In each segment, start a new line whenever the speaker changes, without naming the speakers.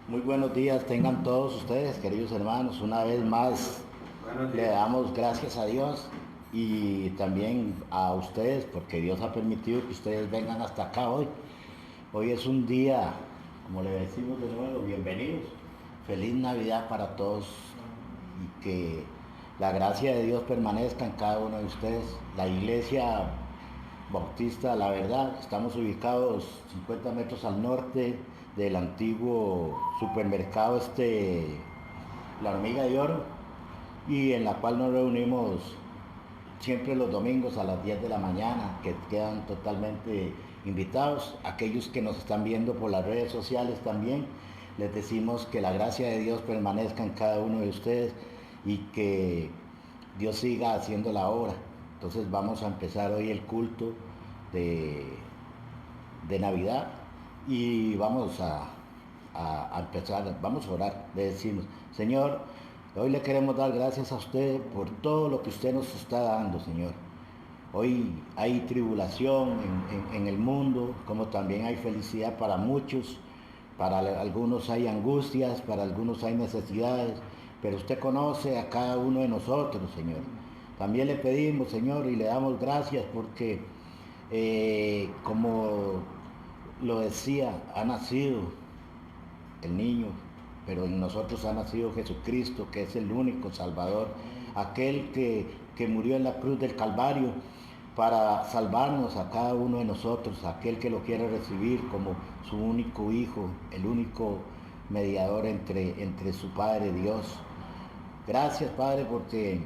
Muy buenos días, tengan todos ustedes, queridos hermanos. Una vez más
Buenos
le
días.
damos gracias a Dios y también a ustedes porque Dios ha permitido que ustedes vengan hasta acá hoy. Hoy es un día, como le decimos de nuevo, bienvenidos. Feliz Navidad para todos y que la gracia de Dios permanezca en cada uno de ustedes. La iglesia Bautista La Verdad, estamos ubicados 50 metros al norte del antiguo supermercado La Hormiga de Oro, y en la cual nos reunimos siempre los domingos a las 10 de la mañana, que quedan totalmente invitados. Aquellos que nos están viendo por las redes sociales también, les decimos que la gracia de Dios permanezca en cada uno de ustedes y que Dios siga haciendo la obra. Entonces vamos a empezar hoy el culto de, de Navidad y vamos a empezar, vamos a orar. Le decimos: Señor, hoy le queremos dar gracias a usted por todo lo que usted nos está dando, Señor. Hoy hay tribulación en el mundo, como también hay felicidad para muchos. Para algunos hay angustias, para algunos hay necesidades, pero usted conoce a cada uno de nosotros, Señor. También le pedimos, Señor, y le damos gracias porque, como lo decía, ha nacido el niño, pero en nosotros ha nacido Jesucristo, que es el único Salvador, aquel que murió en la cruz del Calvario para salvarnos a cada uno de nosotros, aquel que lo quiere recibir como su único Hijo, el único mediador entre su Padre Dios. Gracias, Padre, porque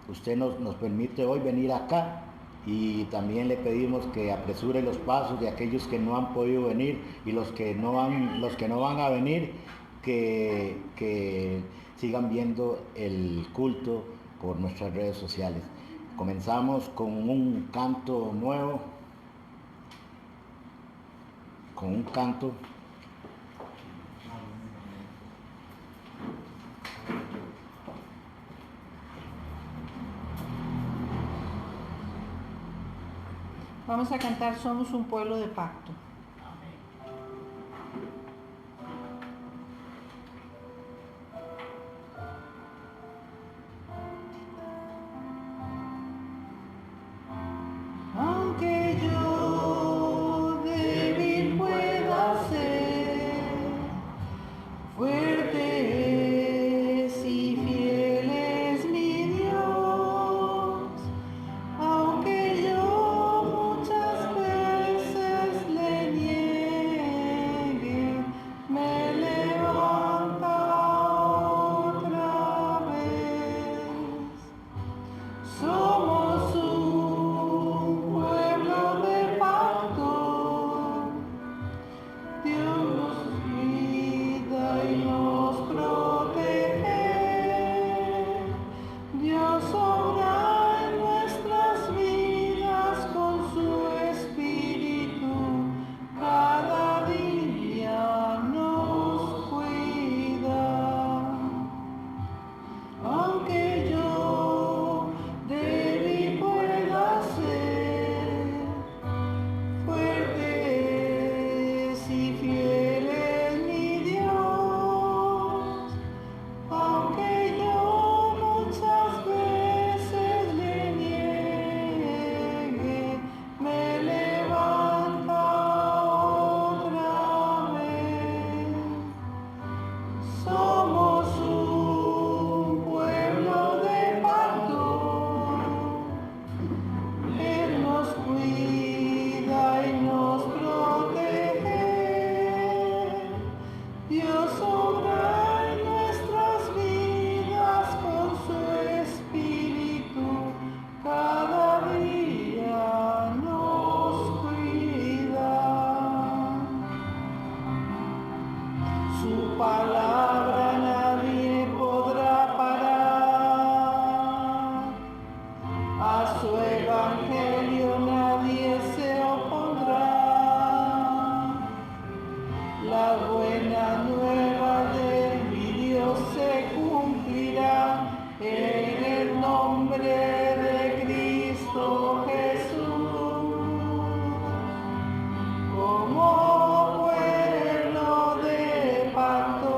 usted nos permite hoy venir acá, y también le pedimos que apresure los pasos de aquellos que no han podido venir, y los que no van a venir, que sigan viendo el culto por nuestras redes sociales. Comenzamos con un canto nuevo, con un canto.
Vamos a cantar Somos un pueblo de pacto. Aunque yo débil pueda ser, fuerte es y fiel es mi Dios. Aunque yo muchas veces le niegue, me levanta otra vez. Somos un pueblo de pacto, Dios nos cuida y nos protege, Dios obra en nuestras vidas con su espíritu, cada día nos cuida. Aunque yo débil pueda ser, fuerte es y fiel es mi Dios. Aunque yo muchas veces le niegue, me levanta otra vez. Somos un pueblo de pacto, Él nos cuida y nos protege, Dios obra en nuestras vidas con su espíritu, cada día nos cuida. Su palabra nadie podrá parar, a su evangelio nadie se opondrá. La buena nueva de mi Dios se cumplirá en el nombre de Cristo Jesús. Como pueblo de pacto,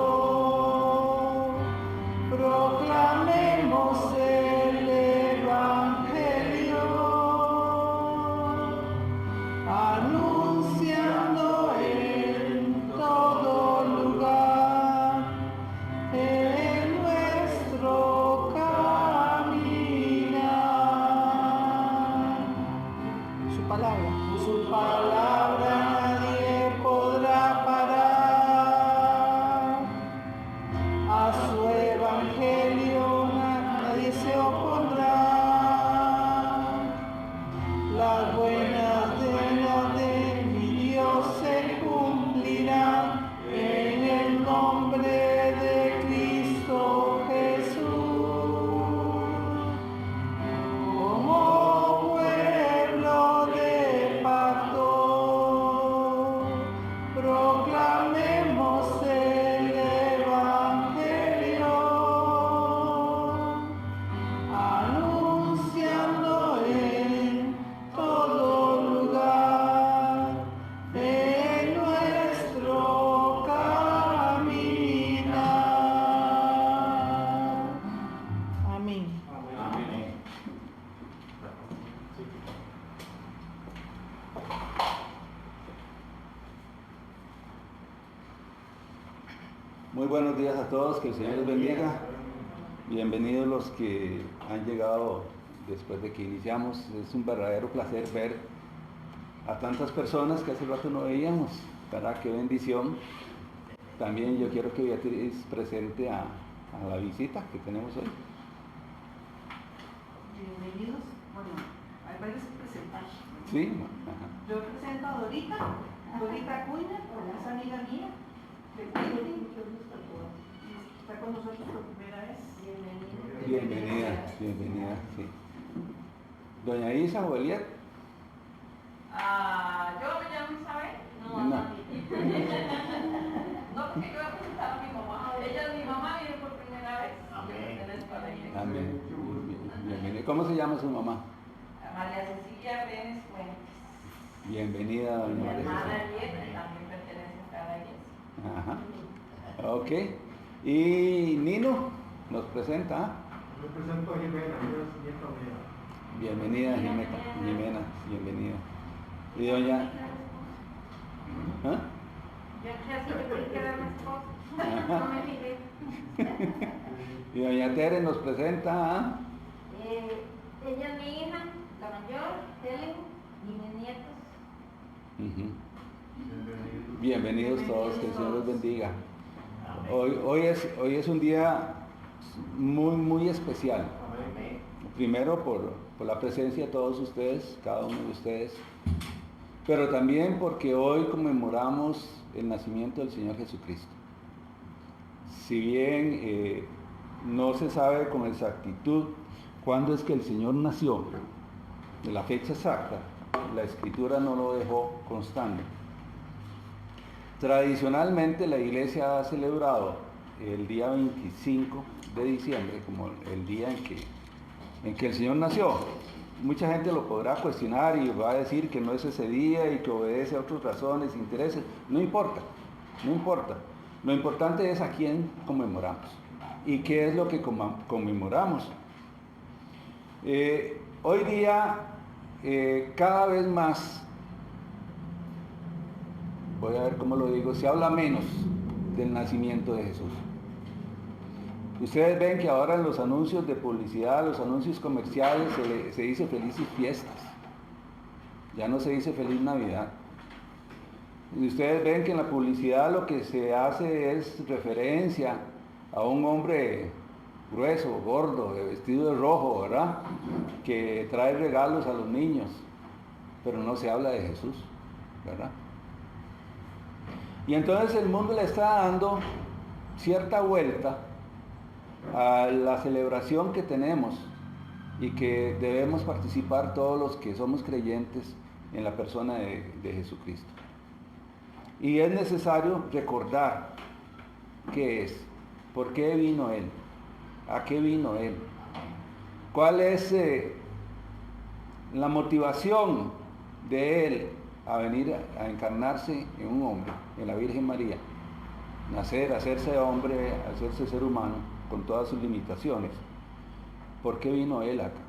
palabra. Su palabra nadie podrá parar. A su evangelio nadie se opondrá. Las buenas de mi Dios se cumplirán en el nombre de Cristo Jesús. Como pueblo de pacto, proclamemos el evangelio, anunciando en todo lugar en nuestro caminar. Amén.
Amén.
Muy buenos días a todos, que el Señor les bendiga. Bienvenidos los que han llegado después de que iniciamos. Es un verdadero placer ver a tantas personas que hace rato no veíamos. ¿Verdad? Qué bendición. También yo quiero que Beatriz presente a la visita que tenemos hoy.
Bienvenidos. Bueno, hay varios que presentar.
Sí. Ajá.
Yo presento a Dorita Acuña, es amiga mía de Quinty. Está con nosotros por primera vez.
Bienvenida, sí. Doña Isa Bolívar.
Yo me llamo Isabel.
No.
No, porque yo he presentado a mi mamá. Ella es mi mamá y es por primera vez.
Amén.
Yo pertenezco a la iglesia.
Amén. Bienvenida. ¿Cómo se llama su mamá?
María Cecilia Brenes Fuentes.
Bienvenida,
Mi
doña María
hermana
Cecilia.
Arieta también pertenece a la iglesia.
Ajá. Ok. Y Nino nos presenta.
Yo presento a Jimena, ella es nieta mía.
Bienvenida, Jimena, bienvenida. Y doña. ¿Ah?
Yo ya sí me puedo quedar más cosas.
Ajá.
No me fijé.
Y doña Tere nos presenta.
Ella es mi hija, la mayor, Helen, y mis nietos.
Ujú.
Bienvenido.
Bienvenidos todos, que el Señor los bendiga. Hoy es un día muy especial.
Amén.
Primero por la presencia de todos ustedes, cada uno de ustedes, pero también porque hoy conmemoramos el nacimiento del Señor Jesucristo. Si bien no se sabe con exactitud cuándo es que el Señor nació, de la fecha exacta, la Escritura no lo dejó constante. Tradicionalmente la Iglesia ha celebrado el día 25 de diciembre como el día en que el Señor nació. Mucha gente lo podrá cuestionar y va a decir que no es ese día y que obedece a otras razones, intereses. No importa. Lo importante es a quién conmemoramos y qué es lo que conmemoramos. Hoy día, cada vez más, voy a ver cómo lo digo, se habla menos del nacimiento de Jesús. Ustedes ven que ahora en los anuncios de publicidad, los anuncios comerciales, se dice felices fiestas. Ya no se dice feliz Navidad. Y ustedes ven que en la publicidad lo que se hace es referencia a un hombre grueso, gordo, de vestido de rojo, ¿verdad? Que trae regalos a los niños, pero no se habla de Jesús, ¿verdad? Y entonces el mundo le está dando cierta vuelta a la celebración que tenemos y que debemos participar todos los que somos creyentes en la persona de Jesucristo. Y es necesario recordar qué es, por qué vino Él, a qué vino Él, cuál es la motivación de Él a venir a encarnarse en un hombre, en la Virgen María, nacer, hacerse hombre, hacerse ser humano, con todas sus limitaciones. ¿Por qué vino Él acá?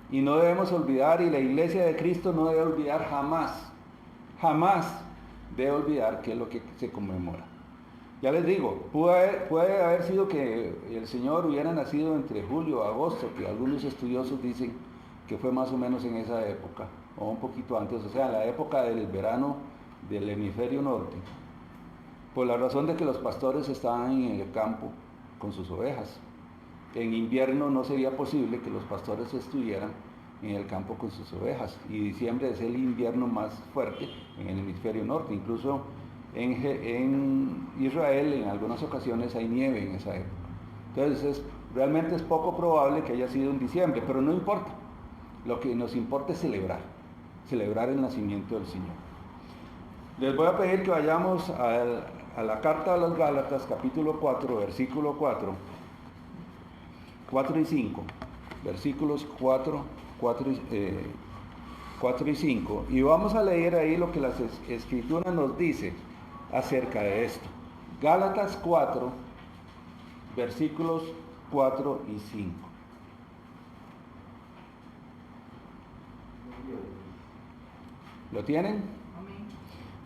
Y no debemos olvidar, y la Iglesia de Cristo no debe olvidar jamás debe olvidar qué es lo que se conmemora. Ya les digo, puede haber sido que el Señor hubiera nacido entre julio y agosto, que algunos estudiosos dicen que fue más o menos en esa época. o un poquito antes, o sea, en la época del verano del hemisferio norte, por la razón de que los pastores estaban en el campo con sus ovejas. En invierno no sería posible que los pastores estuvieran en el campo con sus ovejas, y diciembre es el invierno más fuerte en el hemisferio norte. Incluso en Israel en algunas ocasiones hay nieve en esa época. Entonces realmente es poco probable que haya sido en diciembre, pero no importa. Lo que nos importa es celebrar el nacimiento del Señor. Les voy a pedir que vayamos a la carta a los Gálatas, capítulo 4, versículo 4 y 5, versículos 4 y 5, y vamos a leer ahí lo que la Escritura nos dice acerca de esto. Gálatas 4, versículos 4 y 5. ¿Lo tienen?
Amén.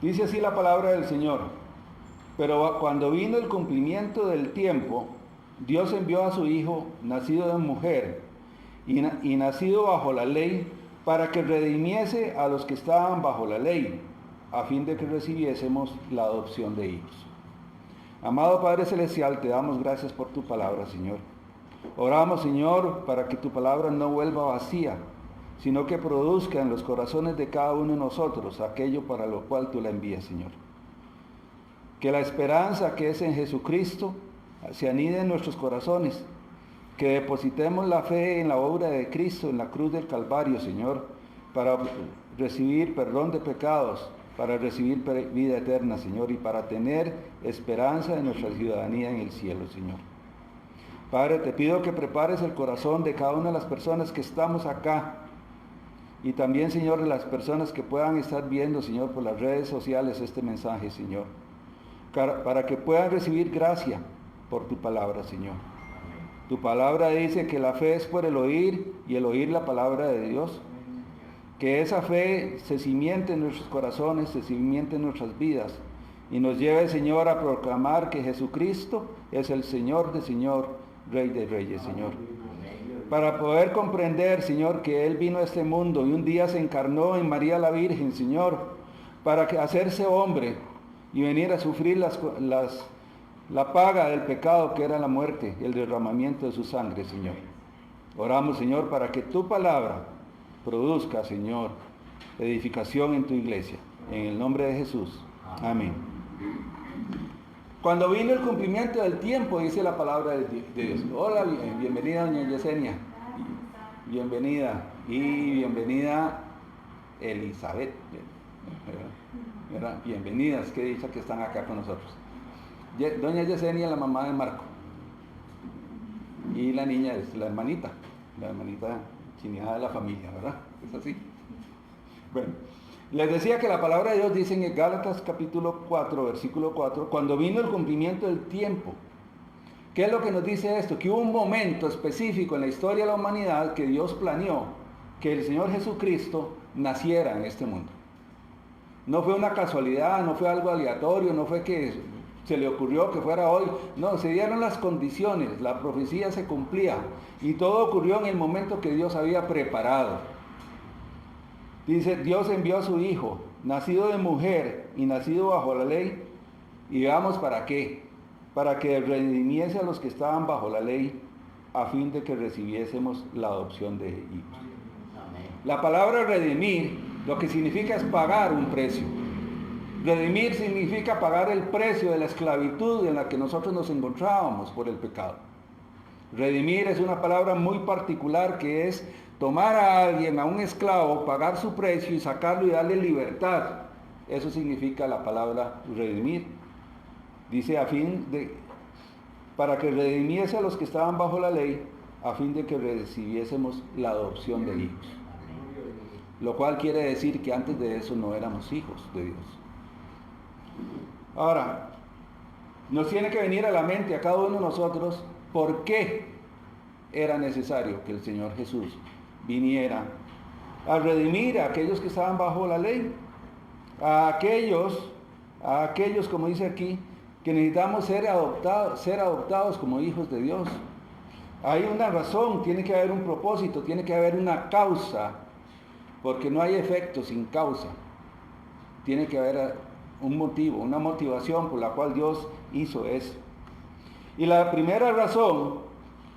Dice así la palabra del Señor: pero cuando vino el cumplimiento del tiempo, Dios envió a su Hijo, nacido de mujer y nacido bajo la ley, para que redimiese a los que estaban bajo la ley, a fin de que recibiésemos la adopción de hijos. Amado Padre Celestial, te damos gracias por tu palabra, Señor. Oramos, Señor, para que tu palabra no vuelva vacía, sino que produzca en los corazones de cada uno de nosotros aquello para lo cual tú la envías, Señor. Que la esperanza que es en Jesucristo se anide en nuestros corazones, que depositemos la fe en la obra de Cristo en la cruz del Calvario, Señor, para recibir perdón de pecados, para recibir vida eterna, Señor, y para tener esperanza de nuestra ciudadanía en el cielo, Señor. Padre, te pido que prepares el corazón de cada una de las personas que estamos acá, y también, Señor, de las personas que puedan estar viendo, Señor, por las redes sociales este mensaje, Señor, para que puedan recibir gracia por tu palabra, Señor. Tu palabra dice que la fe es por el oír, y el oír la palabra de Dios. Que esa fe se simiente en nuestros corazones, se simiente en nuestras vidas, y nos lleve, Señor, a proclamar que Jesucristo es el Señor de Señor, Rey de Reyes, Señor. Para poder comprender, Señor, que Él vino a este mundo y un día se encarnó en María la Virgen, Señor, para hacerse hombre y venir a sufrir la paga del pecado, que era la muerte, el derramamiento de su sangre, Señor. Oramos, Señor, para que tu palabra produzca, Señor, edificación en tu iglesia. En el nombre de Jesús. Amén. Cuando vino el cumplimiento del tiempo, dice la palabra de Dios. Hola, bienvenida doña Yesenia. Bienvenida. Y bienvenida Elizabeth. Bienvenidas, qué dicha que están acá con nosotros. Doña Yesenia, la mamá de Marco. Y la niña es la hermanita chineada de la familia, ¿verdad? Es así. Bueno, les decía que la palabra de Dios dice en Gálatas capítulo 4, versículo 4, cuando vino el cumplimiento del tiempo. ¿Qué es lo que nos dice esto? Que hubo un momento específico en la historia de la humanidad que Dios planeó que el Señor Jesucristo naciera en este mundo. No fue una casualidad, no fue algo aleatorio, no fue que se le ocurrió que fuera hoy. No, se dieron las condiciones, la profecía se cumplía y todo ocurrió en el momento que Dios había preparado. Dice, Dios envió a su Hijo, nacido de mujer y nacido bajo la ley, y veamos para qué. Para que redimiese a los que estaban bajo la ley, a fin de que recibiésemos la adopción de hijos. La palabra redimir, lo que significa es pagar un precio. Redimir significa pagar el precio de la esclavitud en la que nosotros nos encontrábamos por el pecado. Redimir es una palabra muy particular, que es tomar a alguien, a un esclavo, pagar su precio y sacarlo y darle libertad. Eso significa la palabra redimir. Dice para que redimiese a los que estaban bajo la ley, a fin de que recibiésemos la adopción de hijos. Lo cual quiere decir que antes de eso no éramos hijos de Dios. Ahora, nos tiene que venir a la mente a cada uno de nosotros por qué era necesario que el Señor Jesús viniera a redimir a aquellos que estaban bajo la ley, a aquellos, como dice aquí, que necesitamos ser adoptados como hijos de Dios. Hay una razón, tiene que haber un propósito, tiene que haber una causa porque no hay efecto sin causa. Tiene que haber un motivo, una motivación por la cual Dios hizo eso. Y la primera razón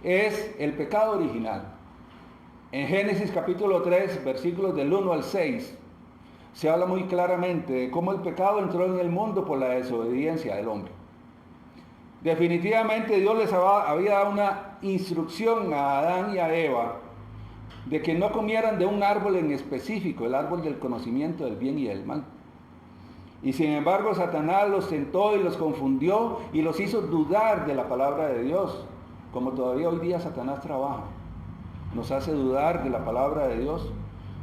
es el pecado original. En Génesis capítulo 3, versículos del 1 al 6, se habla muy claramente de cómo el pecado entró en el mundo por la desobediencia del hombre. Definitivamente Dios les había dado una instrucción a Adán y a Eva de que no comieran de un árbol en específico, el árbol del conocimiento del bien y del mal. Y sin embargo Satanás los tentó y los confundió y los hizo dudar de la palabra de Dios, como todavía hoy día Satanás trabaja. Nos hace dudar de la palabra de Dios,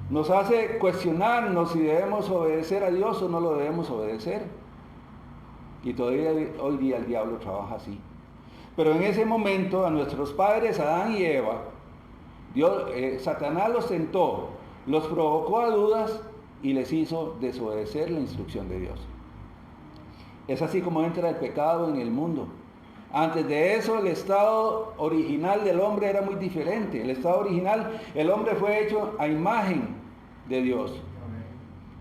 nos hace cuestionarnos si debemos obedecer a Dios o no lo debemos obedecer. Y todavía hoy día el diablo trabaja así. Pero en ese momento a nuestros padres Adán y Eva, Satanás los tentó, los provocó a dudas y les hizo desobedecer la instrucción de Dios. Es así como entra el pecado en el mundo. Antes de eso, el estado original del hombre era muy diferente. El estado original, el hombre fue hecho a imagen de Dios.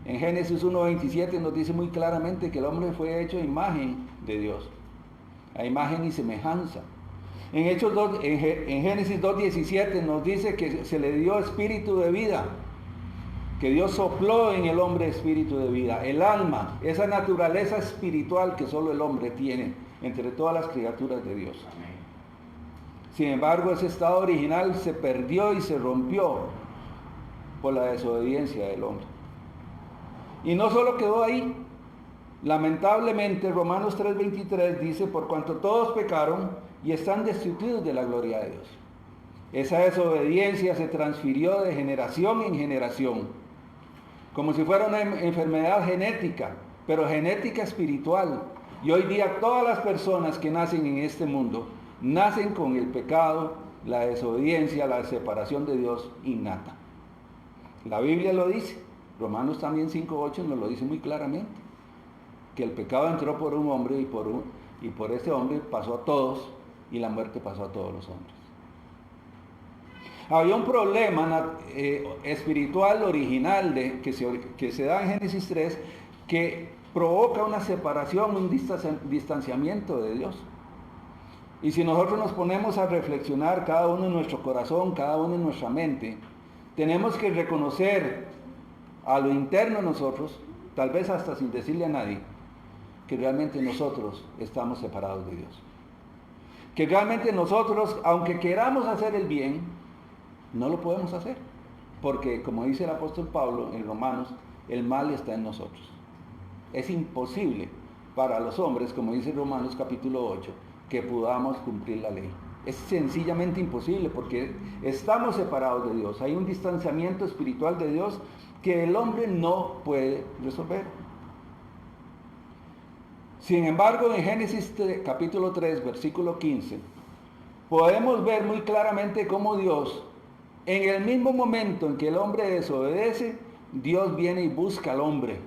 En Génesis 1:27 nos dice muy claramente que el hombre fue hecho a imagen de Dios, a imagen y semejanza. En Génesis 2:17 nos dice que se le dio espíritu de vida, que Dios sopló en el hombre espíritu de vida, el alma, esa naturaleza espiritual que solo el hombre tiene entre todas las criaturas de Dios. Sin embargo, ese estado original se perdió y se rompió por la desobediencia del hombre. Y no solo quedó ahí. Lamentablemente, Romanos 3:23 dice, por cuanto todos pecaron y están destituidos de la gloria de Dios. Esa desobediencia se transfirió de generación en generación, como si fuera una enfermedad genética, pero genética espiritual. Y hoy día todas las personas que nacen en este mundo, nacen con el pecado, la desobediencia, la separación de Dios innata. La Biblia lo dice, Romanos también 5:8 nos lo dice muy claramente, que el pecado entró por un hombre y por ese hombre pasó a todos, y la muerte pasó a todos los hombres. Había un problema espiritual original que se da en Génesis 3 que provoca una separación, un distanciamiento de Dios. Y si nosotros nos ponemos a reflexionar cada uno en nuestro corazón, cada uno en nuestra mente, tenemos que reconocer a lo interno de nosotros, tal vez hasta sin decirle a nadie, que realmente nosotros estamos separados de Dios. Que realmente nosotros, aunque queramos hacer el bien, no lo podemos hacer. Porque, como dice el apóstol Pablo en Romanos, el mal está en nosotros. Es imposible para los hombres, como dice Romanos capítulo 8, que podamos cumplir la ley. Es sencillamente imposible porque estamos separados de Dios. Hay un distanciamiento espiritual de Dios que el hombre no puede resolver. Sin embargo, en Génesis capítulo 3, versículo 15, podemos ver muy claramente cómo Dios, en el mismo momento en que el hombre desobedece, Dios viene y busca al hombre.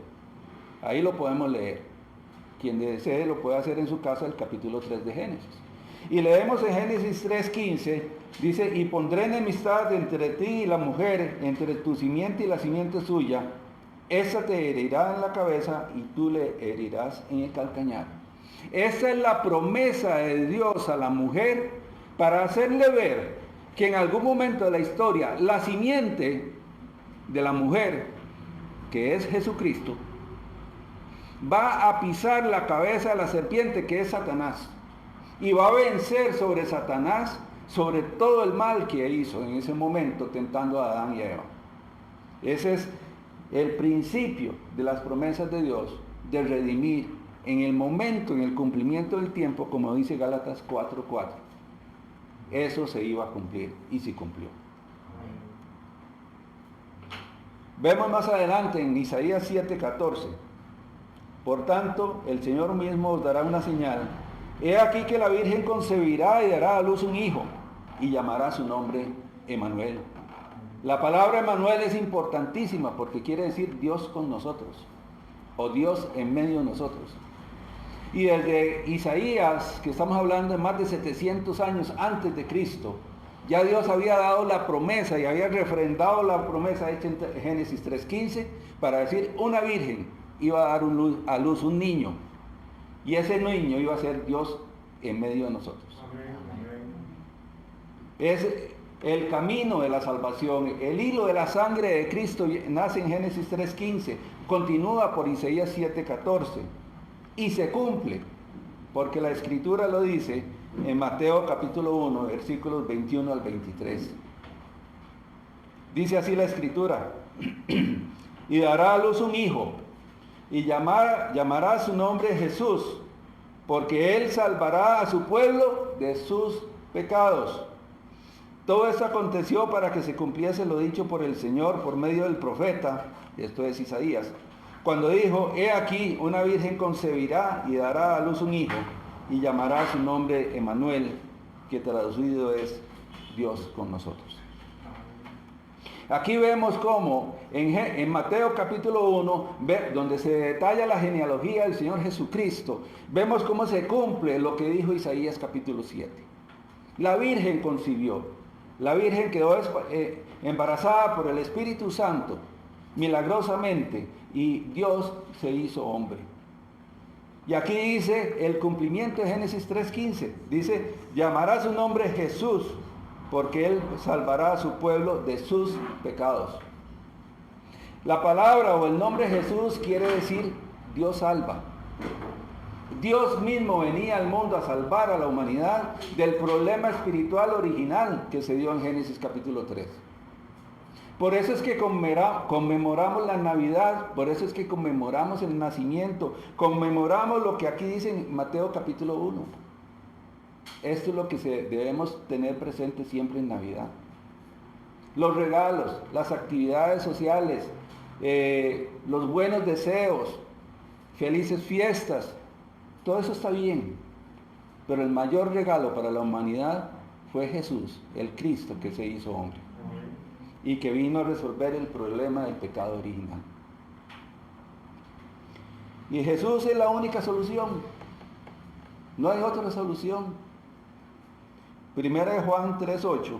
Ahí lo podemos leer. Quien desee lo puede hacer en su casa, el capítulo 3 de Génesis. Y leemos en Génesis 3:15, dice, y pondré enemistad entre ti y la mujer, entre tu simiente y la simiente suya. Esa te herirá en la cabeza y tú le herirás en el calcañar. Esa es la promesa de Dios a la mujer para hacerle ver que en algún momento de la historia la simiente de la mujer, que es Jesucristo, va a pisar la cabeza de la serpiente, que es Satanás, y va a vencer sobre Satanás, sobre todo el mal que hizo en ese momento tentando a Adán y a Eva. Ese es el principio de las promesas de Dios de redimir en el momento, en el cumplimiento del tiempo, como dice Gálatas 4:4. Eso se iba a cumplir y se cumplió. Vemos más adelante en Isaías 7:14. Por tanto, el Señor mismo os dará una señal. He aquí que la Virgen concebirá y dará a luz un hijo, y llamará su nombre Emmanuel. La palabra Emmanuel es importantísima porque quiere decir Dios con nosotros, o Dios en medio de nosotros. Y desde Isaías, que estamos hablando de más de 700 años antes de Cristo, Ya Dios había dado la promesa y había refrendado la promesa hecha en Génesis 3:15 para decir, una virgen iba a dar a luz un niño. Y ese niño iba a ser Dios en medio de nosotros. Es el camino de la salvación. El hilo de la sangre de Cristo nace en Génesis 3:15, continúa por Isaías 7:14 y se cumple, porque la Escritura lo dice en Mateo capítulo 1, versículos 21 al 23. Dice así la Escritura, y dará a luz un hijo, y llamará su nombre Jesús, porque él salvará a su pueblo de sus pecados. Todo esto aconteció para que se cumpliese lo dicho por el Señor por medio del profeta, esto es Isaías, cuando dijo, he aquí, una virgen concebirá y dará a luz un hijo, y llamará su nombre Emmanuel, que traducido es Dios con nosotros. Aquí vemos cómo en Mateo capítulo 1, donde se detalla la genealogía del Señor Jesucristo, vemos cómo se cumple lo que dijo Isaías capítulo 7. La Virgen concibió, la Virgen quedó embarazada por el Espíritu Santo, milagrosamente, y Dios se hizo hombre. Y aquí dice el cumplimiento de Génesis 3:15, dice, llamará su nombre Jesús, porque él salvará a su pueblo de sus pecados. La palabra o el nombre Jesús quiere decir Dios salva. Dios mismo venía al mundo a salvar a la humanidad del problema espiritual original que se dio en Génesis capítulo 3. Por eso es que conmemoramos la Navidad, por eso es que conmemoramos el nacimiento, conmemoramos lo que aquí dice en Mateo capítulo 1. Esto es lo que debemos tener presente siempre en Navidad. Los regalos, las actividades sociales, los buenos deseos, felices fiestas, todo eso está bien. Pero el mayor regalo para la humanidad fue Jesús, el Cristo que se hizo hombre y que vino a resolver el problema del pecado original. Y Jesús es la única solución. No hay otra solución. Primera de Juan 3:8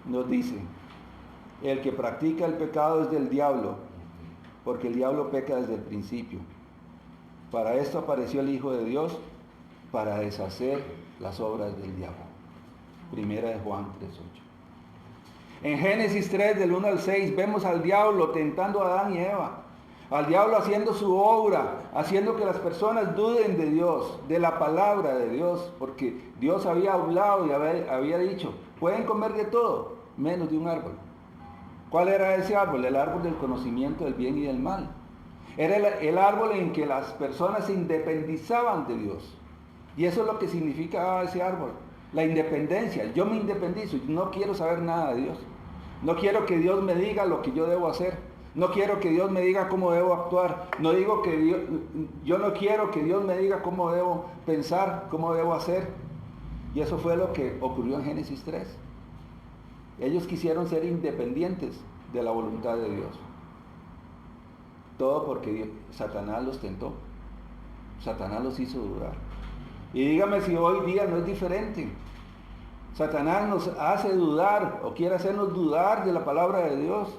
nos dice, el que practica el pecado es del diablo, porque el diablo peca desde el principio. Para esto apareció el Hijo de Dios, para deshacer las obras del diablo. Primera de Juan 3:8. En Génesis 3, del 1 al 6, vemos al diablo tentando a Adán y Eva. Al diablo haciendo su obra, haciendo que las personas duden de Dios, de la palabra de Dios, porque Dios había hablado y había dicho, pueden comer de todo, menos de un árbol. ¿Cuál era ese árbol? El árbol del conocimiento del bien y del mal. Era el árbol en que las personas se independizaban de Dios. Y eso es lo que significa ese árbol, la independencia. Yo me independizo, no quiero saber nada de Dios. No quiero que Dios me diga lo que yo debo hacer. No quiero que Dios me diga cómo debo actuar. Yo no quiero que Dios me diga cómo debo pensar, cómo debo hacer. Y eso fue lo que ocurrió en Génesis 3. Ellos quisieron ser independientes de la voluntad de Dios. Todo porque Satanás los tentó. Satanás los hizo dudar. Y dígame si hoy día no es diferente. Satanás nos hace dudar o quiere hacernos dudar de la palabra de Dios.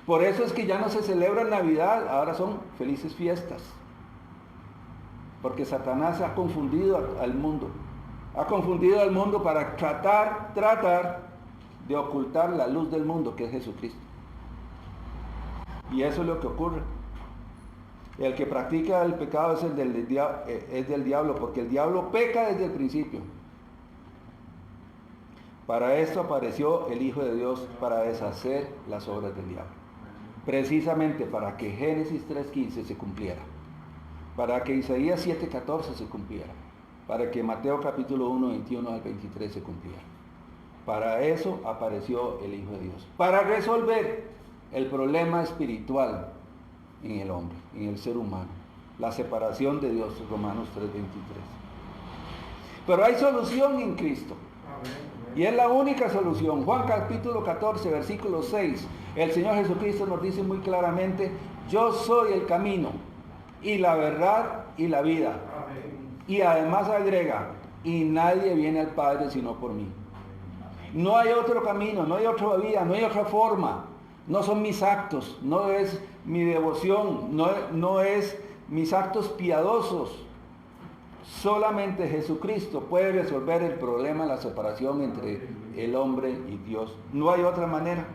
Por eso es que ya no se celebra Navidad, ahora son felices fiestas. Porque Satanás ha confundido al mundo. Ha confundido al mundo para tratar de ocultar la luz del mundo, que es Jesucristo. Y eso es lo que ocurre. El que practica el pecado es del diablo, porque el diablo peca desde el principio. Para esto apareció el Hijo de Dios, para deshacer las obras del diablo. Precisamente para que Génesis 3:15 se cumpliera. Para que Isaías 7:14 se cumpliera. Para que Mateo capítulo 1, 21 al 23 se cumpliera. Para eso apareció el Hijo de Dios. Para resolver el problema espiritual en el hombre, en el ser humano. La separación de Dios, Romanos 3:23. Pero hay solución en Cristo. Y es la única solución. Juan capítulo 14, versículo 6. El Señor Jesucristo nos dice muy claramente, yo soy el camino y la verdad y la vida. Y además agrega, y nadie viene al Padre sino por mí. No hay otro camino, no hay otra vía, no hay otra forma. No son mis actos, no es mi devoción, no es mis actos piadosos. Solamente Jesucristo puede resolver el problema de la separación entre el hombre y Dios. No hay otra manera,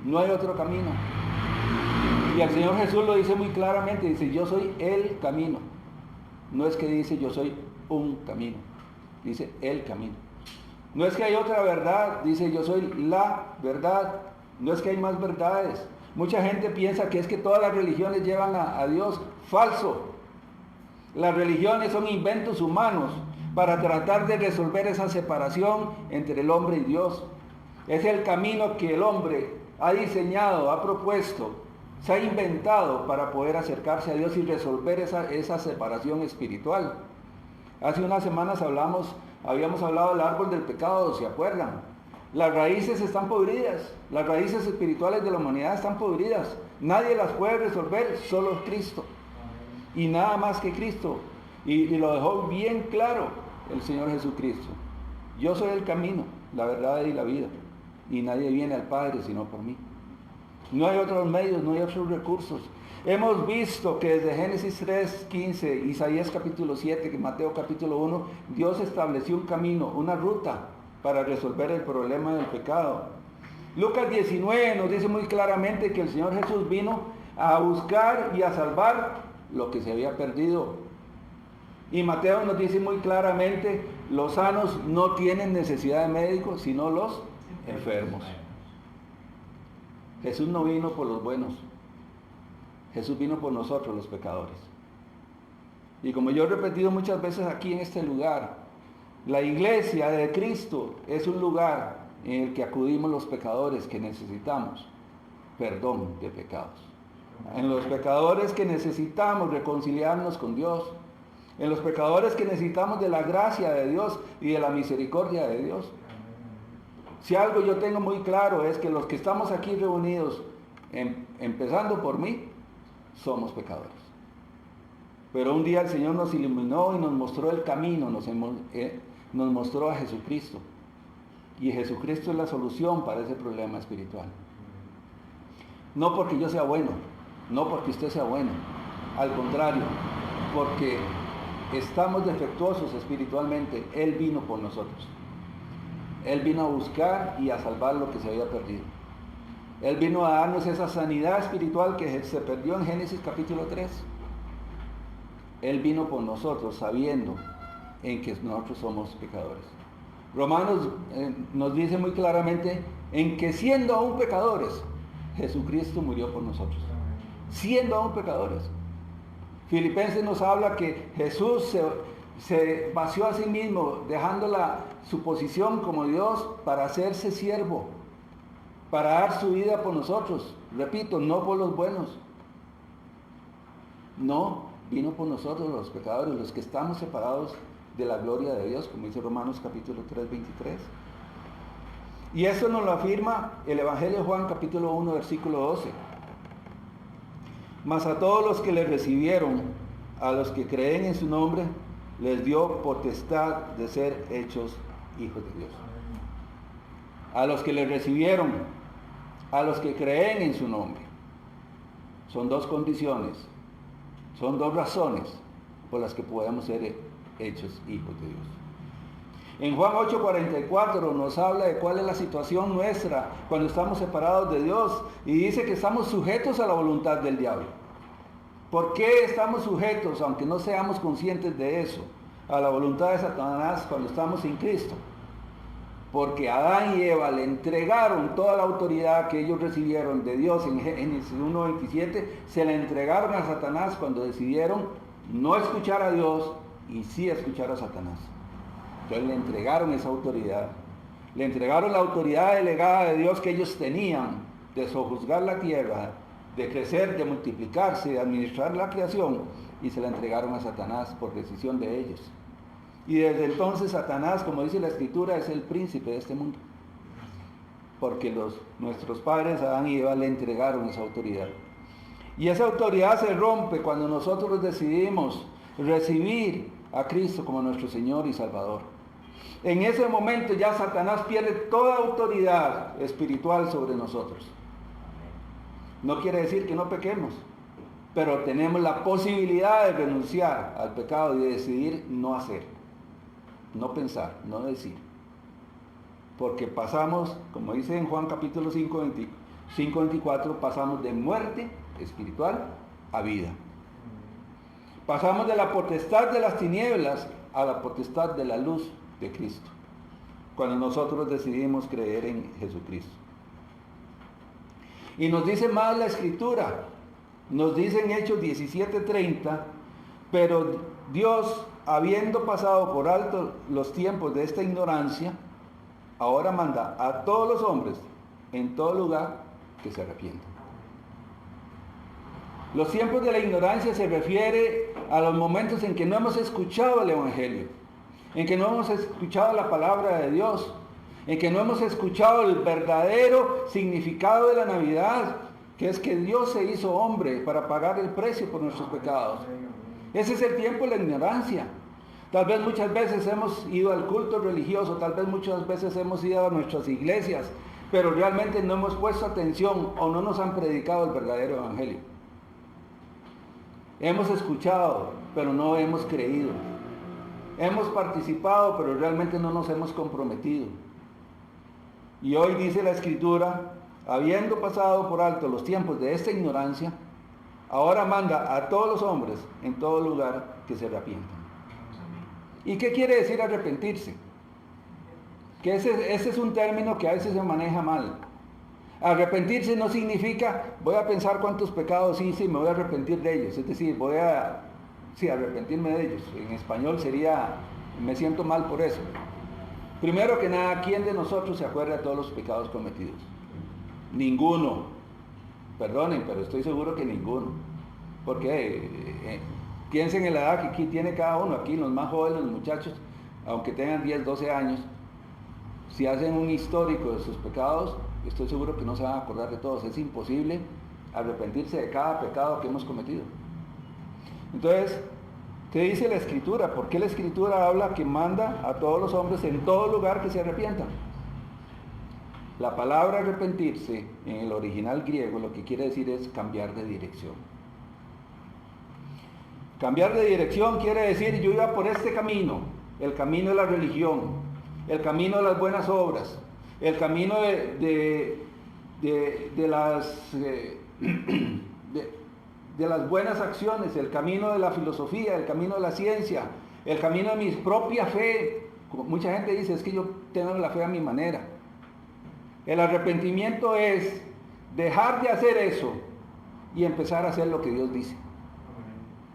no hay otro camino. Y el Señor Jesús lo dice muy claramente, dice, yo soy el camino. No es que dice yo soy un camino, dice el camino. No es que hay otra verdad, dice yo soy la verdad. No es que hay más verdades. Mucha gente piensa que es que todas las religiones llevan a Dios. Falso. Las religiones son inventos humanos para tratar de resolver esa separación entre el hombre y Dios. Es el camino que el hombre ha diseñado, ha propuesto, se ha inventado para poder acercarse a Dios y resolver esa separación espiritual. Hace unas semanas habíamos hablado del árbol del pecado, ¿se acuerdan? Las raíces están podridas, las raíces espirituales de la humanidad están podridas. Nadie las puede resolver, solo Cristo. Y nada más que Cristo. Y lo dejó bien claro el Señor Jesucristo. Yo soy el camino, la verdad y la vida. Y nadie viene al Padre sino por mí. No hay otros medios, no hay otros recursos. Hemos visto que desde Génesis 3:15, Isaías capítulo 7, que Mateo capítulo 1, Dios estableció un camino, una ruta para resolver el problema del pecado. Lucas 19 nos dice muy claramente que el Señor Jesús vino a buscar y a salvar lo que se había perdido. Y Mateo nos dice muy claramente, los sanos no tienen necesidad de médicos, sino los enfermos. Jesús no vino por los buenos, Jesús vino por nosotros los pecadores. Y como yo he repetido muchas veces aquí en este lugar, la iglesia de Cristo es un lugar en el que acudimos los pecadores que necesitamos perdón de pecados. En los pecadores que necesitamos reconciliarnos con Dios. En los pecadores que necesitamos de la gracia de Dios y de la misericordia de Dios. Si algo yo tengo muy claro es que los que estamos aquí reunidos, empezando por mí, somos pecadores. Pero un día el Señor nos iluminó y nos mostró el camino, nos mostró a Jesucristo. Y Jesucristo es la solución para ese problema espiritual. No porque yo sea bueno, no porque usted sea bueno, al contrario, porque estamos defectuosos espiritualmente. Él vino por nosotros. Él vino a buscar y a salvar lo que se había perdido. Él vino a darnos esa sanidad espiritual que se perdió en Génesis capítulo 3. Él vino por nosotros sabiendo en que nosotros somos pecadores. Romanos nos dice muy claramente en que siendo aún pecadores, Jesucristo murió por nosotros. Siendo aún pecadores. Filipenses nos habla que Jesús se vació a sí mismo, dejando su posición como Dios para hacerse siervo, para dar su vida por nosotros. Repito, no por los buenos. No, vino por nosotros los pecadores, los que estamos separados de la gloria de Dios, como dice Romanos capítulo 3, 23. Y eso nos lo afirma el Evangelio de Juan capítulo 1, versículo 12. Mas a todos los que le recibieron, a los que creen en su nombre, les dio potestad de ser hechos hijos de Dios. A los que le recibieron, a los que creen en su nombre. Son dos condiciones, son dos razones por las que podemos ser hechos hijos de Dios. En Juan 8:44 nos habla de cuál es la situación nuestra cuando estamos separados de Dios y dice que estamos sujetos a la voluntad del diablo. ¿Por qué estamos sujetos, aunque no seamos conscientes de eso, a la voluntad de Satanás cuando estamos sin Cristo? Porque Adán y Eva le entregaron toda la autoridad que ellos recibieron de Dios en Génesis 1:27, se la entregaron a Satanás cuando decidieron no escuchar a Dios y sí escuchar a Satanás. Entonces le entregaron esa autoridad. Le entregaron la autoridad delegada de Dios que ellos tenían de sojuzgar la tierra, de crecer, de multiplicarse, de administrar la creación, y se la entregaron a Satanás por decisión de ellos. Y desde entonces Satanás, como dice la Escritura, es el príncipe de este mundo. Porque nuestros padres, Adán y Eva, le entregaron esa autoridad. Y esa autoridad se rompe cuando nosotros decidimos recibir a Cristo como nuestro Señor y Salvador. En ese momento ya Satanás pierde toda autoridad espiritual sobre nosotros. No quiere decir que no pequemos, pero tenemos la posibilidad de renunciar al pecado y de decidir no hacer, no pensar, no decir. Porque pasamos, como dice en Juan capítulo 5:24, pasamos de muerte espiritual a vida. Pasamos de la potestad de las tinieblas a la potestad de la luz de Cristo, cuando nosotros decidimos creer en Jesucristo. Y nos dice más la Escritura, nos dice en Hechos 17:30, pero Dios, habiendo pasado por alto los tiempos de esta ignorancia, ahora manda a todos los hombres en todo lugar que se arrepientan. Los tiempos de la ignorancia se refiere a los momentos en que no hemos escuchado el Evangelio, en que no hemos escuchado la palabra de Dios, en que no hemos escuchado el verdadero significado de la Navidad, que es que Dios se hizo hombre para pagar el precio por nuestros pecados. Ese es el tiempo de la ignorancia. Tal vez muchas veces hemos ido al culto religioso, tal vez muchas veces hemos ido a nuestras iglesias, pero realmente no hemos puesto atención o no nos han predicado el verdadero Evangelio. Hemos escuchado, pero no hemos creído. Hemos participado, pero realmente no nos hemos comprometido. Y hoy dice la Escritura, habiendo pasado por alto los tiempos de esta ignorancia, ahora manda a todos los hombres en todo lugar que se arrepientan. ¿Y qué quiere decir arrepentirse? Que ese es un término que a veces se maneja mal. Arrepentirse no significa voy a pensar cuántos pecados hice y me voy a arrepentir de ellos. Es decir, arrepentirme de ellos. En español sería me siento mal por eso. Primero que nada, ¿quién de nosotros se acuerda de todos los pecados cometidos? Ninguno. Perdonen, pero estoy seguro que ninguno. Porque piensen en la edad que aquí tiene cada uno. Aquí los más jóvenes, los muchachos, aunque tengan 10, 12 años, si hacen un histórico de sus pecados, estoy seguro que no se van a acordar de todos. Es imposible arrepentirse de cada pecado que hemos cometido. Entonces, ¿qué dice la Escritura? ¿Por qué la Escritura habla que manda a todos los hombres en todo lugar que se arrepientan? La palabra arrepentirse en el original griego lo que quiere decir es cambiar de dirección. Cambiar de dirección quiere decir yo iba por este camino, el camino de la religión, el camino de las buenas obras, el camino de las buenas acciones, el camino de la filosofía, el camino de la ciencia, el camino de mi propia fe. Como mucha gente dice, es que yo tengo la fe a mi manera. El arrepentimiento es dejar de hacer eso y empezar a hacer lo que Dios dice.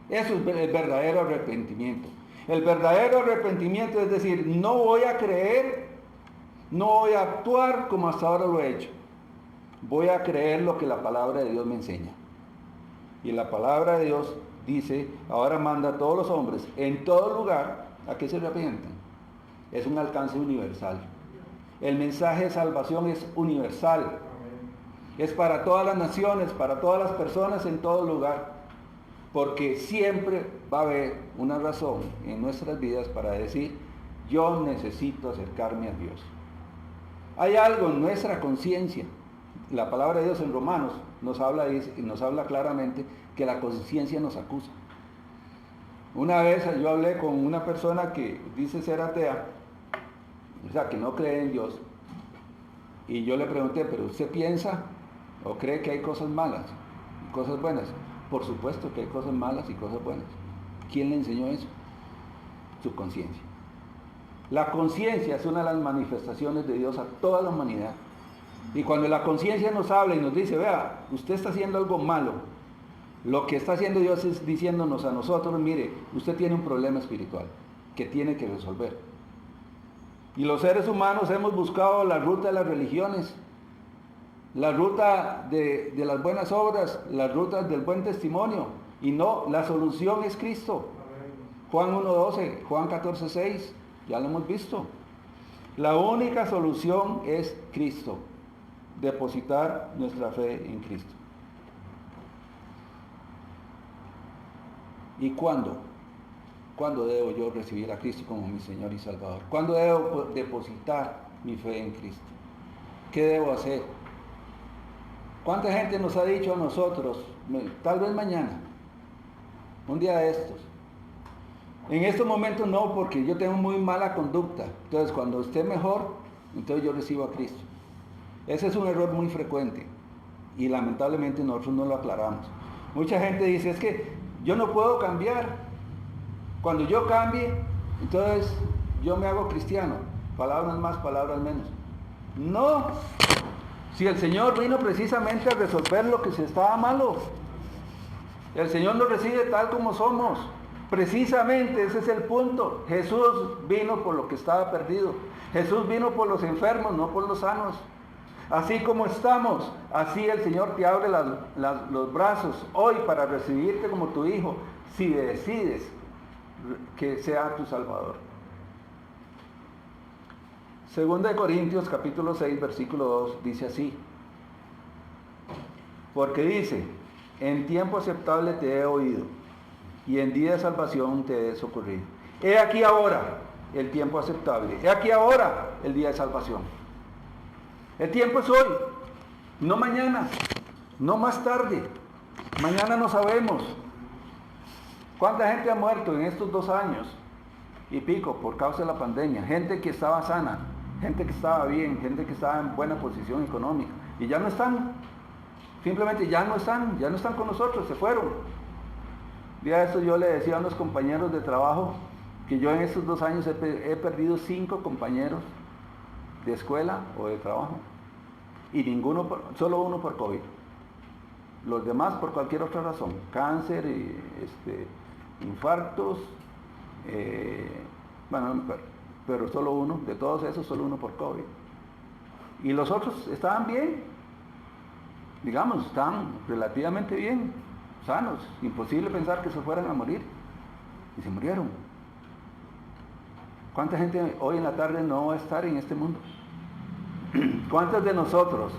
Eso es el verdadero arrepentimiento. El verdadero arrepentimiento es decir, no voy a creer, no voy a actuar como hasta ahora lo he hecho. Voy a creer lo que la palabra de Dios me enseña. Y la palabra de Dios dice, ahora manda a todos los hombres en todo lugar a que se arrepientan. Es un alcance universal. El mensaje de salvación es universal. Es para todas las naciones, para todas las personas en todo lugar. Porque siempre va a haber una razón en nuestras vidas para decir, yo necesito acercarme a Dios. Hay algo en nuestra conciencia. La palabra de Dios en Romanos nos habla claramente que la conciencia nos acusa. Una vez yo hablé con una persona que dice ser atea, o sea, que no cree en Dios, y yo le pregunté, ¿pero usted piensa o cree que hay cosas malas y cosas buenas? Por supuesto que hay cosas malas y cosas buenas. ¿Quién le enseñó eso? Su conciencia. La conciencia es una de las manifestaciones de Dios a toda la humanidad. Y cuando la conciencia nos habla y nos dice, vea, usted está haciendo algo malo, lo que está haciendo Dios es diciéndonos a nosotros, mire, usted tiene un problema espiritual que tiene que resolver. Y los seres humanos hemos buscado la ruta de las religiones, la ruta de las buenas obras, las rutas del buen testimonio, y no, la solución es Cristo. Juan 1:12, Juan 14:6, ya lo hemos visto. La única solución es Cristo, depositar nuestra fe en Cristo. ¿Y cuándo? ¿Cuándo debo yo recibir a Cristo como mi Señor y Salvador? ¿Cuándo debo depositar mi fe en Cristo? ¿Qué debo hacer? ¿Cuánta gente nos ha dicho a nosotros, tal vez mañana, un día de estos? En estos momentos no, porque yo tengo muy mala conducta. Entonces, cuando esté mejor, entonces yo recibo a Cristo. Ese es un error muy frecuente y lamentablemente nosotros no lo aclaramos. Mucha gente dice, es que yo no puedo cambiar. Cuando yo cambie, entonces yo me hago cristiano. Palabras más, palabras menos. No. Si el Señor vino precisamente a resolver lo que se estaba malo. El Señor nos recibe tal como somos. Precisamente ese es el punto. Jesús vino por lo que estaba perdido. Jesús vino por los enfermos, no por los sanos. Así como estamos, así el Señor te abre los brazos hoy para recibirte como tu hijo, si decides que sea tu Salvador. Segunda de Corintios capítulo 6 versículo 2 dice así: porque dice, en tiempo aceptable te he oído, y en día de salvación te he socorrido. He aquí ahora el tiempo aceptable, he aquí ahora el día de salvación. El tiempo es hoy, no mañana, no más tarde. Mañana no sabemos. ¿Cuánta gente ha muerto en estos 2 años y pico por causa de la pandemia? Gente que estaba sana, gente que estaba bien, gente que estaba en buena posición económica, y ya no están, simplemente ya no están con nosotros, se fueron. Día de esto yo le decía a unos compañeros de trabajo que yo en estos 2 años he perdido 5 compañeros de escuela o de trabajo, y solo uno por COVID. Los demás por cualquier otra razón, cáncer, infartos, pero solo uno, de todos esos solo uno por COVID. Y los otros estaban bien, digamos, estaban relativamente bien, sanos, imposible pensar que se fueran a morir, y se murieron. ¿Cuánta gente hoy en la tarde no va a estar en este mundo? ¿Cuántos de nosotros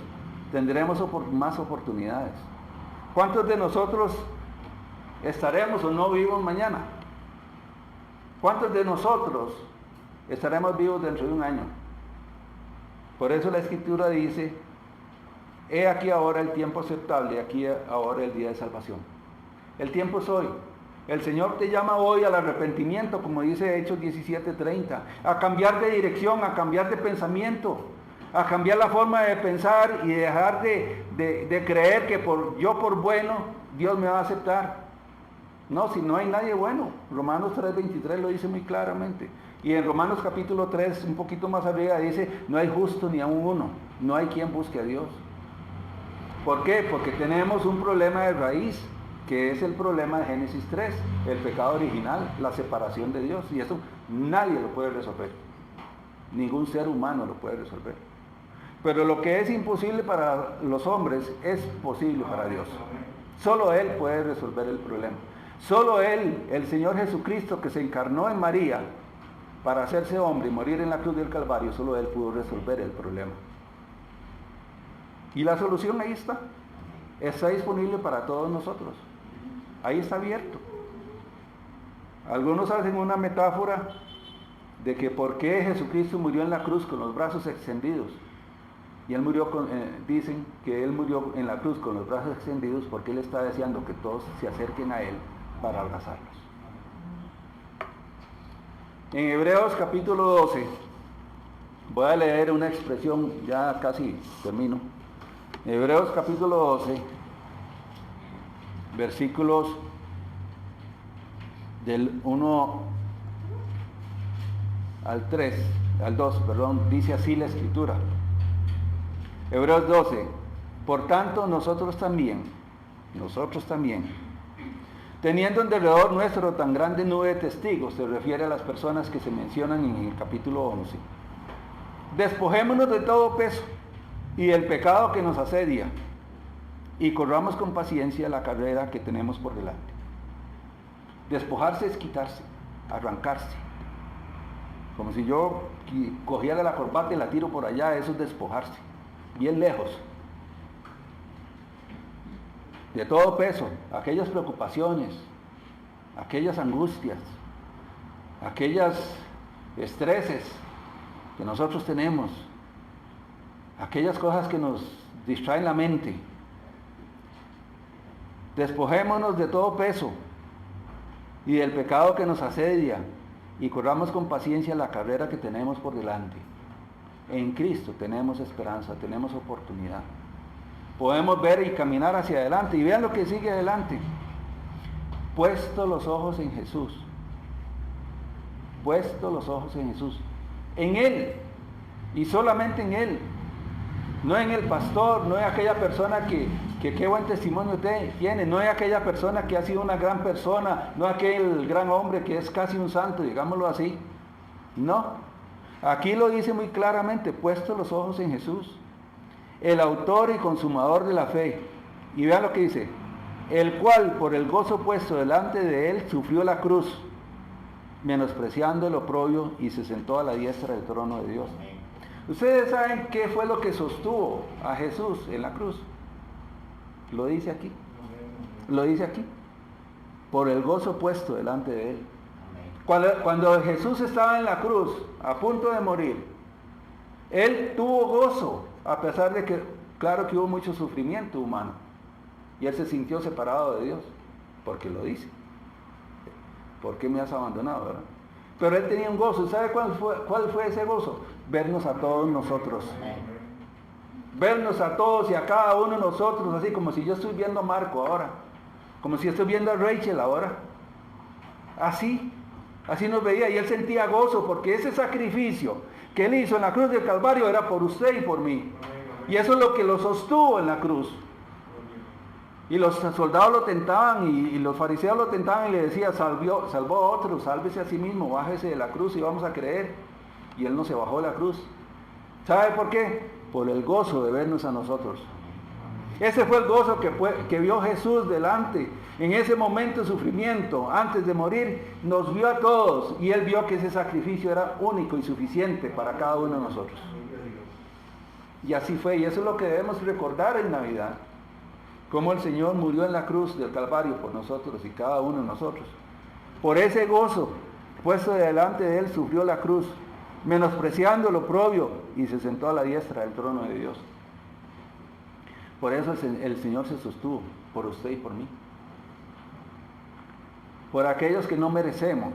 tendremos más oportunidades? ¿Cuántos de nosotros estaremos o no vivos mañana? ¿Cuántos de nosotros estaremos vivos dentro de un año? Por eso la Escritura dice, he aquí ahora el tiempo aceptable, aquí ahora el día de salvación. El tiempo es hoy. El Señor te llama hoy al arrepentimiento, como dice Hechos 17:30, a cambiar de dirección, a cambiar de pensamiento, a cambiar la forma de pensar y dejar de creer que yo por bueno Dios me va a aceptar. No, si no hay nadie bueno. Romanos 3:23 lo dice muy claramente. Y en Romanos capítulo 3, un poquito más arriba, dice, no hay justo ni aun uno, no hay quien busque a Dios. ¿Por qué? Porque tenemos un problema de raíz, que es el problema de Génesis 3, el pecado original, la separación de Dios, y eso nadie lo puede resolver, ningún ser humano lo puede resolver. Pero lo que es imposible para los hombres es posible para Dios. Solo Él puede resolver el problema. Solo Él, el Señor Jesucristo, que se encarnó en María para hacerse hombre y morir en la cruz del Calvario, solo Él pudo resolver el problema. Y la solución ahí está disponible para todos nosotros. Ahí está abierto. Algunos hacen una metáfora de que por qué Jesucristo murió en la cruz con los brazos extendidos. Y Él murió dicen que Él murió en la cruz con los brazos extendidos porque Él está deseando que todos se acerquen a Él para abrazarlos. En Hebreos capítulo 12, voy a leer una expresión, ya casi termino. Hebreos capítulo 12, versículos del 1 al 2, dice así la Escritura. Hebreos 12, por tanto nosotros también, teniendo en derredor nuestro tan grande nube de testigos, se refiere a las personas que se mencionan en el capítulo 11, despojémonos de todo peso y del pecado que nos asedia, y corramos con paciencia la carrera que tenemos por delante. Despojarse es quitarse, arrancarse. Como si yo cogiera la corbata y la tiro por allá, eso es despojarse, bien lejos. De todo peso, aquellas preocupaciones, aquellas angustias, aquellas estreses que nosotros tenemos, aquellas cosas que nos distraen la mente. Despojémonos de todo peso y del pecado que nos asedia y corramos con paciencia la carrera que tenemos por delante. En Cristo tenemos esperanza, tenemos oportunidad. Podemos ver y caminar hacia adelante. Y vean lo que sigue adelante. Puesto los ojos en Jesús. Puesto los ojos en Jesús. En Él. Y solamente en Él. No en el pastor, no en aquella persona que qué buen testimonio tiene, no en aquella persona que ha sido una gran persona, no aquel gran hombre que es casi un santo, digámoslo así. No. Aquí lo dice muy claramente, puesto los ojos en Jesús, el autor y consumador de la fe. Y vean lo que dice, el cual por el gozo puesto delante de él sufrió la cruz, menospreciando el oprobio, y se sentó a la diestra del trono de Dios. Ustedes saben qué fue lo que sostuvo a Jesús en la cruz. Lo dice aquí. Lo dice aquí. Por el gozo puesto delante de él. Cuando Jesús estaba en la cruz, a punto de morir, él tuvo gozo, a pesar de que, claro que hubo mucho sufrimiento humano. Y él se sintió separado de Dios, porque lo dice. ¿Por qué me has abandonado, verdad? Pero él tenía un gozo. ¿Sabe cuál fue ese gozo? Vernos a todos nosotros. Vernos a todos y a cada uno de nosotros, así como si yo estoy viendo a Marco ahora. Como si estoy viendo a Rachel ahora. Así nos veía, y él sentía gozo, porque ese sacrificio que él hizo en la cruz del Calvario era por usted y por mí. Y eso es lo que lo sostuvo en la cruz. Y los soldados lo tentaban y los fariseos lo tentaban y le decían, salvó a otros, sálvese a sí mismo, bájese de la cruz y vamos a creer. Y él no se bajó de la cruz. ¿Sabe por qué? Por el gozo de vernos a nosotros. Ese fue el gozo que vio Jesús delante. En ese momento de sufrimiento, antes de morir, nos vio a todos y él vio que ese sacrificio era único y suficiente para cada uno de nosotros. Y así fue, y eso es lo que debemos recordar en Navidad. Cómo el Señor murió en la cruz del Calvario por nosotros y cada uno de nosotros. Por ese gozo puesto delante de él sufrió la cruz, menospreciando lo oprobio, y se sentó a la diestra del trono de Dios. Por eso el Señor se sostuvo, por usted y por mí. Por aquellos que no merecemos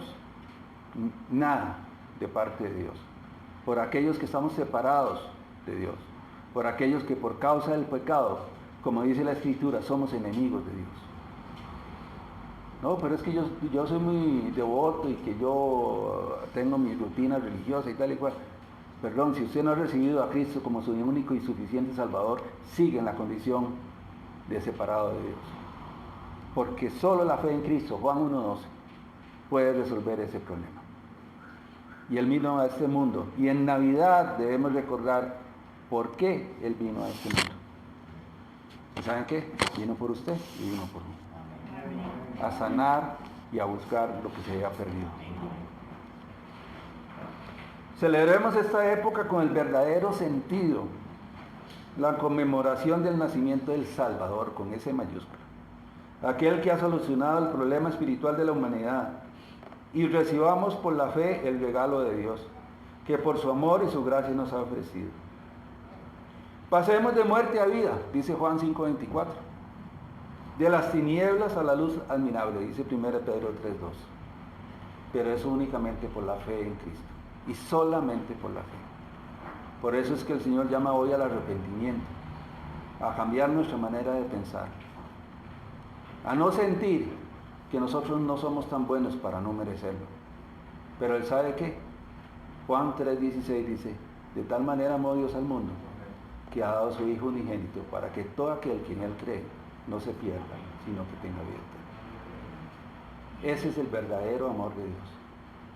nada de parte de Dios. Por aquellos que estamos separados de Dios. Por aquellos que por causa del pecado, como dice la Escritura, somos enemigos de Dios. No, pero es que yo soy muy devoto y que yo tengo mi rutina religiosa y tal y cual. Perdón, si usted no ha recibido a Cristo como su único y suficiente Salvador, sigue en la condición de separado de Dios. Porque solo la fe en Cristo, Juan 1:12, puede resolver ese problema. Y Él vino a este mundo. Y en Navidad debemos recordar por qué Él vino a este mundo. ¿Y saben qué? Vino por usted y vino por mí. A sanar y a buscar lo que se había perdido. Celebremos esta época con el verdadero sentido, la conmemoración del nacimiento del Salvador, con S mayúscula, aquel que ha solucionado el problema espiritual de la humanidad, y recibamos por la fe el regalo de Dios, que por su amor y su gracia nos ha ofrecido. Pasemos de muerte a vida, dice Juan 5:24. De las tinieblas a la luz admirable, dice 1 Pedro 3:2. Pero eso únicamente por la fe en Cristo. Y solamente por la fe. Por eso es que el Señor llama hoy al arrepentimiento. A cambiar nuestra manera de pensar. A no sentir que nosotros no somos tan buenos para no merecerlo. Pero Él sabe qué. Juan 3:16 dice, de tal manera amó Dios al mundo, que ha dado a su Hijo unigénito, para que todo aquel que en Él cree no se pierda, sino que tenga vida eterna. Ese es el verdadero amor de Dios,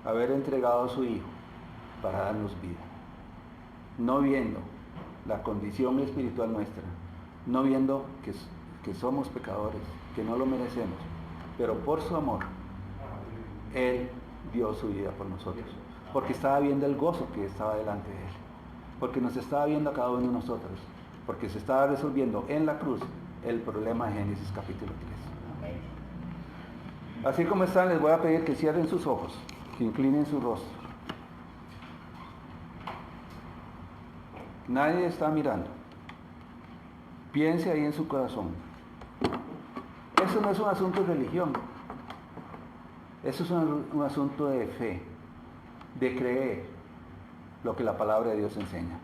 haber entregado a su Hijo para darnos vida, no viendo la condición espiritual nuestra, no viendo que somos pecadores, que no lo merecemos, pero por su amor, Él dio su vida por nosotros, porque estaba viendo el gozo que estaba delante de Él, porque nos estaba viendo a cada uno de nosotros, porque se estaba resolviendo en la cruz el problema de Génesis capítulo 3. Así como están, les voy a pedir que cierren sus ojos. que inclinen su rostro. Nadie está mirando. Piense ahí en su corazón. Eso no es un asunto de religión. Eso es un asunto de fe, de creer lo que la palabra de Dios enseña.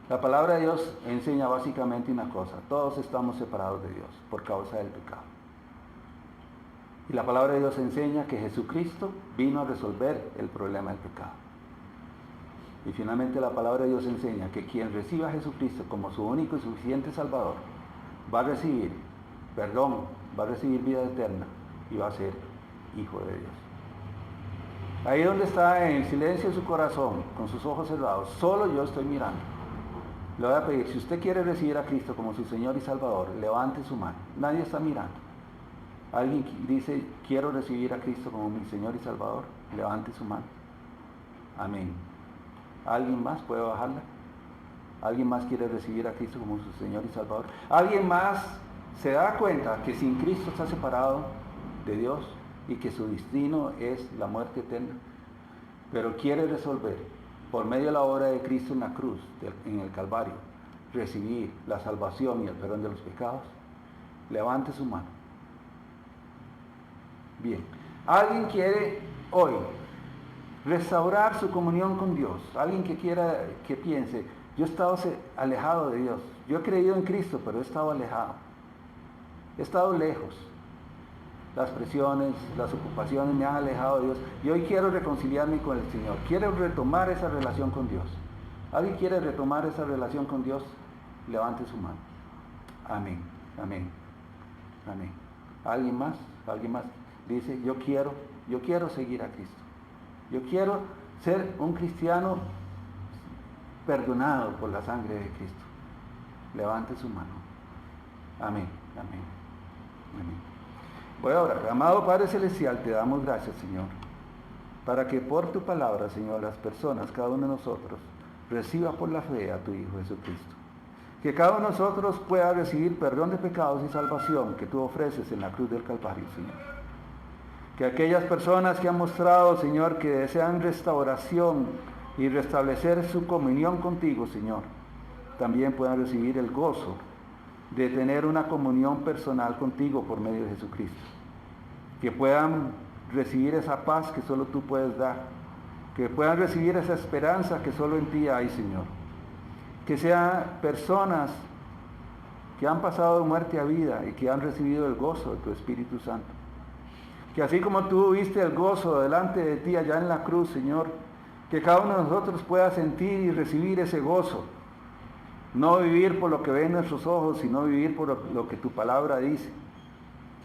La palabra de Dios enseña básicamente una cosa: todos estamos separados de Dios por causa del pecado. Y la palabra de Dios enseña que Jesucristo vino a resolver el problema del pecado. Y finalmente la palabra de Dios enseña que quien reciba a Jesucristo como su único y suficiente Salvador va a recibir perdón, va a recibir vida eterna y va a ser hijo de Dios. Ahí donde está, en silencio de su corazón, con sus ojos cerrados, solo yo estoy mirando. Le voy a pedir, si usted quiere recibir a Cristo como su Señor y Salvador, levante su mano. Nadie está mirando. Alguien dice, quiero recibir a Cristo como mi Señor y Salvador, levante su mano. Amén. ¿Alguien más puede bajarla? ¿Alguien más quiere recibir a Cristo como su Señor y Salvador? ¿Alguien más se da cuenta que sin Cristo está separado de Dios y que su destino es la muerte eterna, pero quiere resolver por medio de la obra de Cristo en la cruz, en el Calvario, recibir la salvación y el perdón de los pecados? Levante su mano. Bien. ¿Alguien quiere hoy restaurar su comunión con Dios? Alguien que piense, yo he estado alejado de Dios, yo he creído en Cristo, pero he estado alejado, he estado lejos, las presiones, las ocupaciones me han alejado de Dios, y hoy quiero reconciliarme con el Señor, quiero retomar esa relación con Dios. ¿Alguien quiere retomar esa relación con Dios? Levante su mano. Amén, amén, amén. ¿Alguien más? ¿Alguien más? Dice, yo quiero seguir a Cristo. Yo quiero ser un cristiano perdonado por la sangre de Cristo. Levante su mano. Amén, amén, amén. Voy a orar. Amado Padre Celestial, te damos gracias, Señor, para que por tu palabra, Señor, las personas, cada uno de nosotros, reciba por la fe a tu Hijo Jesucristo. Que cada uno de nosotros pueda recibir perdón de pecados y salvación que tú ofreces en la cruz del Calvario, Señor. Que aquellas personas que han mostrado, Señor, que desean restauración y restablecer su comunión contigo, Señor, también puedan recibir el gozo de tener una comunión personal contigo por medio de Jesucristo. Que puedan recibir esa paz que solo tú puedes dar. Que puedan recibir esa esperanza que solo en ti hay, Señor. Que sean personas que han pasado de muerte a vida y que han recibido el gozo de tu Espíritu Santo. Que así como tú viste el gozo delante de ti allá en la cruz, Señor, que cada uno de nosotros pueda sentir y recibir ese gozo. No vivir por lo que ven nuestros ojos, sino vivir por lo que tu palabra dice.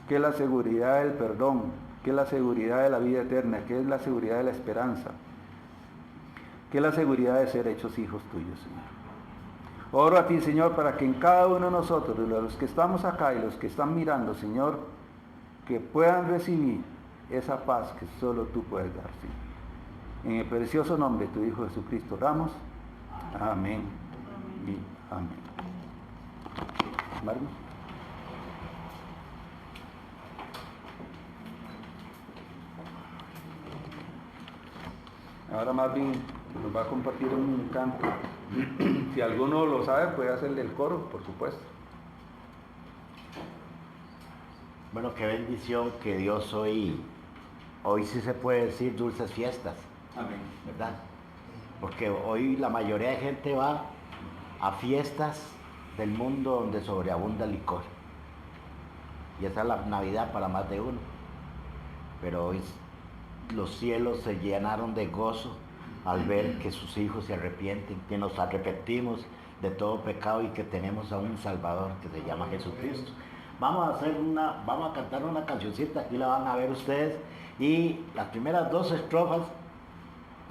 Que es la seguridad del perdón, que es la seguridad de la vida eterna, que es la seguridad de la esperanza, que es la seguridad de ser hechos hijos tuyos, Señor. Oro a ti, Señor, para que en cada uno de nosotros, de los que estamos acá y los que están mirando, Señor, que puedan recibir esa paz que solo tú puedes dar, Señor. En el precioso nombre de tu Hijo Jesucristo oramos. Amén y amén. Marcos. Ahora Marvin nos va a compartir un canto. Si alguno lo sabe, puede hacerle el coro, por supuesto.
Bueno, qué bendición que Dios hoy sí se puede decir dulces fiestas.
Amén.
¿Verdad? Porque hoy la mayoría de gente va a fiestas del mundo donde sobreabunda el licor. Y esa es la Navidad para más de uno. Pero hoy los cielos se llenaron de gozo al ver que sus hijos se arrepienten, que nos arrepentimos de todo pecado y que tenemos a un Salvador que se llama Jesucristo. Vamos a cantar una cancioncita, aquí la van a ver ustedes, y las primeras 2 estrofas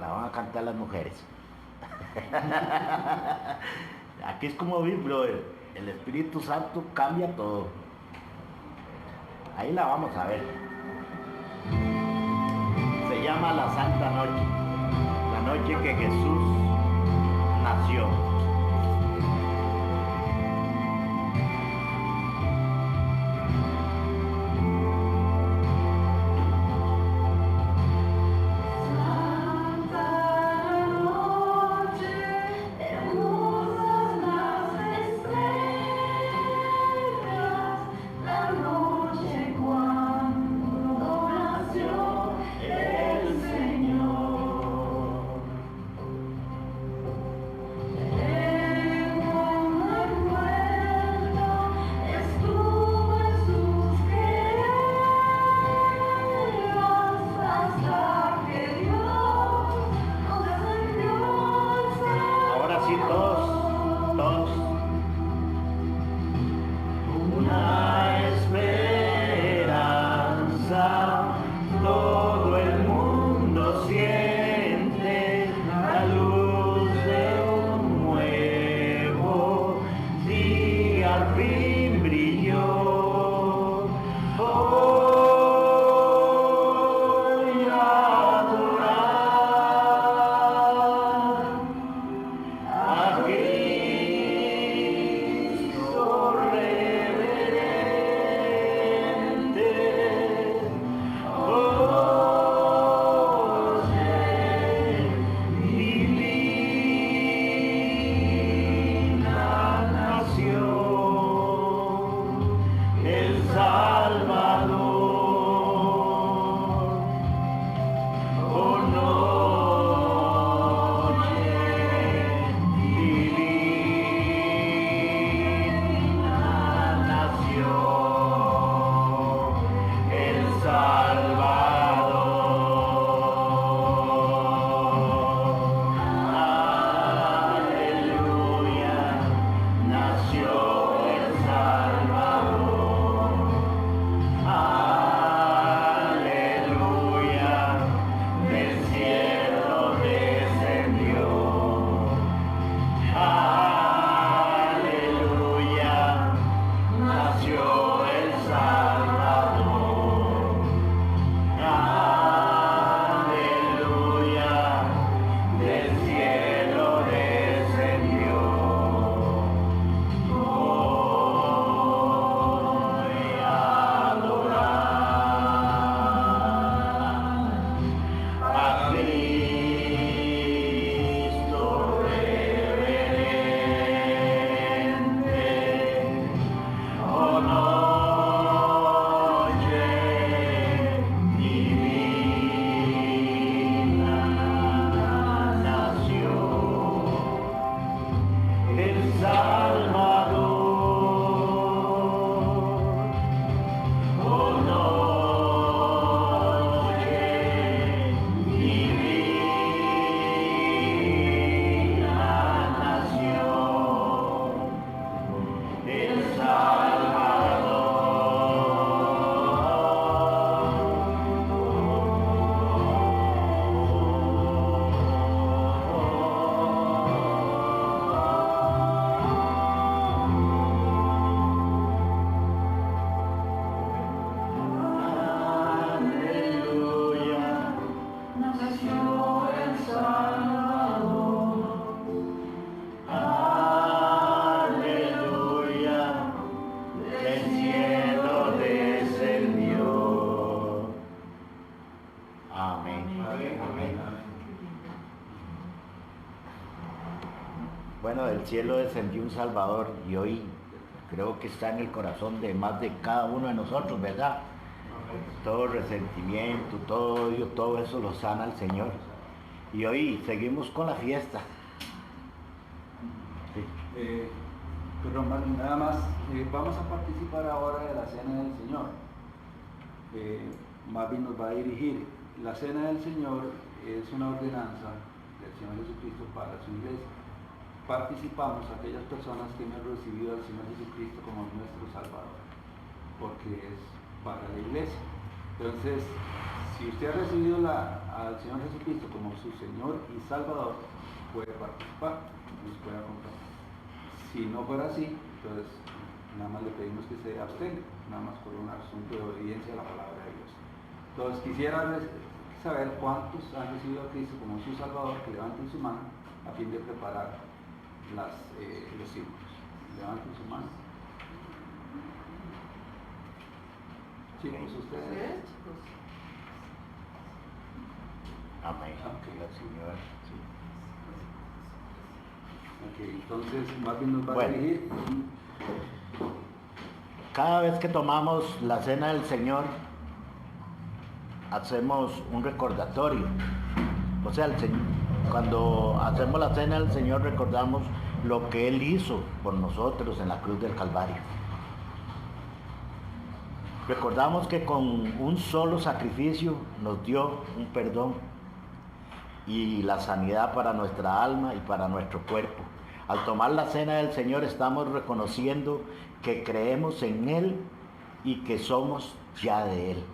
la van a cantar las mujeres. Aquí es como vi, brother, el Espíritu Santo cambia todo. Ahí la vamos a ver. Se llama La Santa Noche, la noche que Jesús nació. el Salvador. Oh noche divina nació el Salvador. Aleluya, nació el Salvador. Aleluya, del cielo descendió. Aleluya, nació el Salvador. Aleluya, del cielo descendió. Voy a adorar a Cristo reverente. Oh noche divina nació el Salvador. Oh noche divina nació el Aleluya, nació el Salvador. Aleluya, del cielo descendió. Amén. Amén. Bueno, del cielo descendió un Salvador y hoy creo que está en el corazón de más de cada uno de nosotros, ¿verdad? Todo resentimiento, todo odio, todo eso lo sana el Señor. Y hoy seguimos con la fiesta. Sí.
Pero nada más, vamos a participar ahora de la Cena del Señor. Marvin nos va a dirigir. La Cena del Señor es una ordenanza del Señor Jesucristo para su iglesia. Participamos aquellas personas que hemos recibido al Señor Jesucristo como nuestro Salvador, porque es para la iglesia. Entonces, si usted ha recibido al Señor Jesucristo como su Señor y Salvador, puede participar, nos puede acompañar. Si no fuera así, entonces nada más le pedimos que se abstenga, nada más por un asunto de obediencia a la palabra de Dios. Entonces quisiera saber cuántos han recibido a Cristo como su Salvador, que levanten su mano a fin de preparar los símbolos. Levanten su mano. Chicos, ustedes.
Amén.
Ok.
El Señor. Sí.
Ok, entonces Marvin nos va a
Bueno.
dirigir.
Cada vez que tomamos la cena del Señor, hacemos un recordatorio. O sea, cuando hacemos la cena del Señor, recordamos lo que Él hizo por nosotros en la cruz del Calvario. Recordamos que con un solo sacrificio nos dio un perdón y la sanidad para nuestra alma y para nuestro cuerpo. Al tomar la cena del Señor estamos reconociendo que creemos en Él y que somos ya de Él.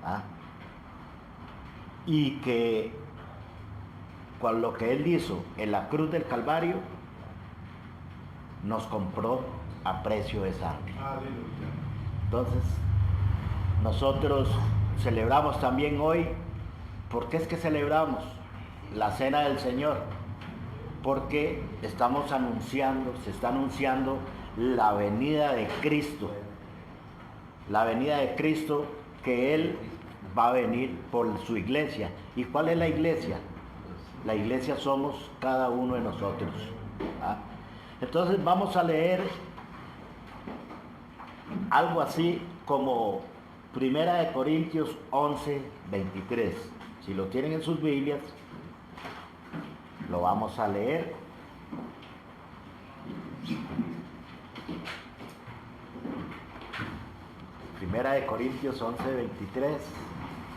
¿Ah? Y que con lo que Él hizo en la cruz del Calvario nos compró a precio de sangre. Entonces, nosotros celebramos también hoy. ¿Por qué es que celebramos la cena del Señor? Porque estamos anunciando, se está anunciando la venida de Cristo. La venida de Cristo, que Él va a venir por su iglesia. ¿Y cuál es la iglesia? La iglesia somos cada uno de nosotros. ¿Ah? Entonces vamos a leer algo así como Primera de Corintios 11, 23. Si lo tienen en sus Biblias, lo vamos a leer. Primera de Corintios 11, 23.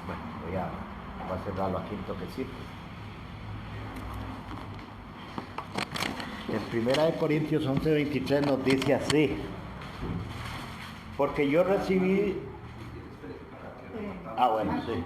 Bueno, voy a cerrarlo aquí un toquecito. En Primera de Corintios 11, 23 nos dice así: porque yo recibí... Ah, bueno, sí.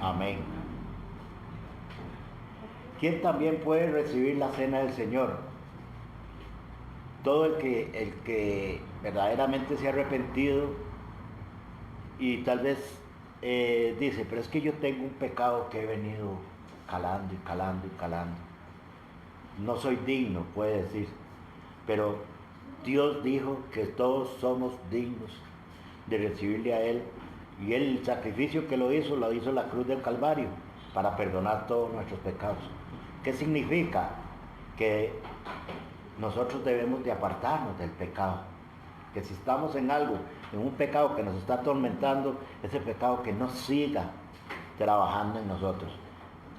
Amén. ¿Quién también puede recibir la cena del Señor? Todo el que verdaderamente se ha arrepentido y tal vez dice, pero es que yo tengo un pecado que he venido calando y calando y calando. No soy digno, puede decir, pero Dios dijo que todos somos dignos de recibirle a Él. Y el sacrificio que lo hizo en la cruz del Calvario para perdonar todos nuestros pecados. ¿Qué significa? Que nosotros debemos de apartarnos del pecado. Que si estamos en algo, en un pecado que nos está atormentando, ese pecado que no siga trabajando en nosotros.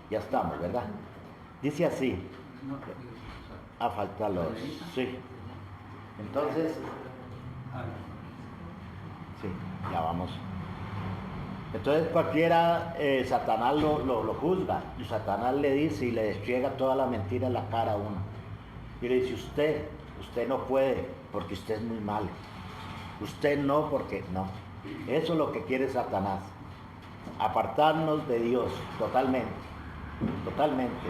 Ya estamos, ¿verdad? Dice así. Falta los... Sí. Entonces... Sí, ya vamos. Entonces cualquiera, Satanás lo juzga, y Satanás le dice y le despliega toda la mentira en la cara a uno. Y le dice, usted no puede porque usted es muy malo. Usted no porque no. Eso es lo que quiere Satanás. Apartarnos de Dios totalmente. Totalmente.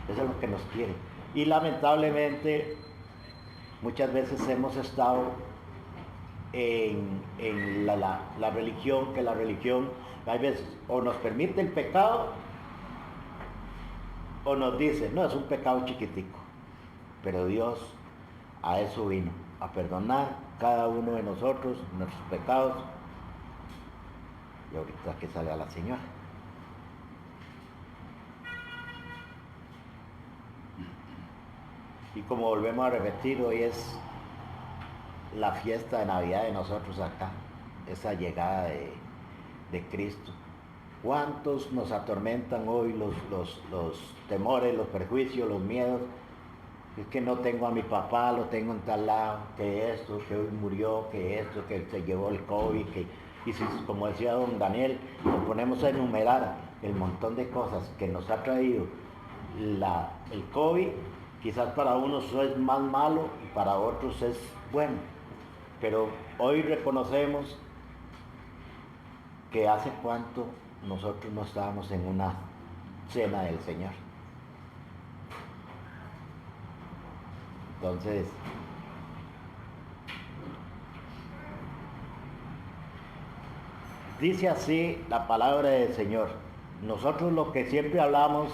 Eso es lo que nos quiere. Y lamentablemente muchas veces hemos estado en la religión, que la religión hay veces o nos permite el pecado o nos dice, no, es un pecado chiquitico, pero Dios a eso vino, a perdonar cada uno de nosotros nuestros pecados. Y ahorita que salga la señora. Y como volvemos a repetir, hoy es la fiesta de Navidad de nosotros acá, esa llegada de Cristo. ¿Cuántos nos atormentan hoy los temores, los perjuicios, los miedos? Es que no tengo a mi papá, lo tengo en tal lado, que esto, que hoy murió, que esto, que se llevó el COVID, y si, como decía don Daniel, nos ponemos a enumerar el montón de cosas que nos ha traído el COVID, quizás para unos es más malo y para otros es bueno. Pero hoy reconocemos que hace cuánto nosotros no estábamos en una cena del Señor. Entonces, dice así la palabra del Señor. Nosotros lo que siempre hablamos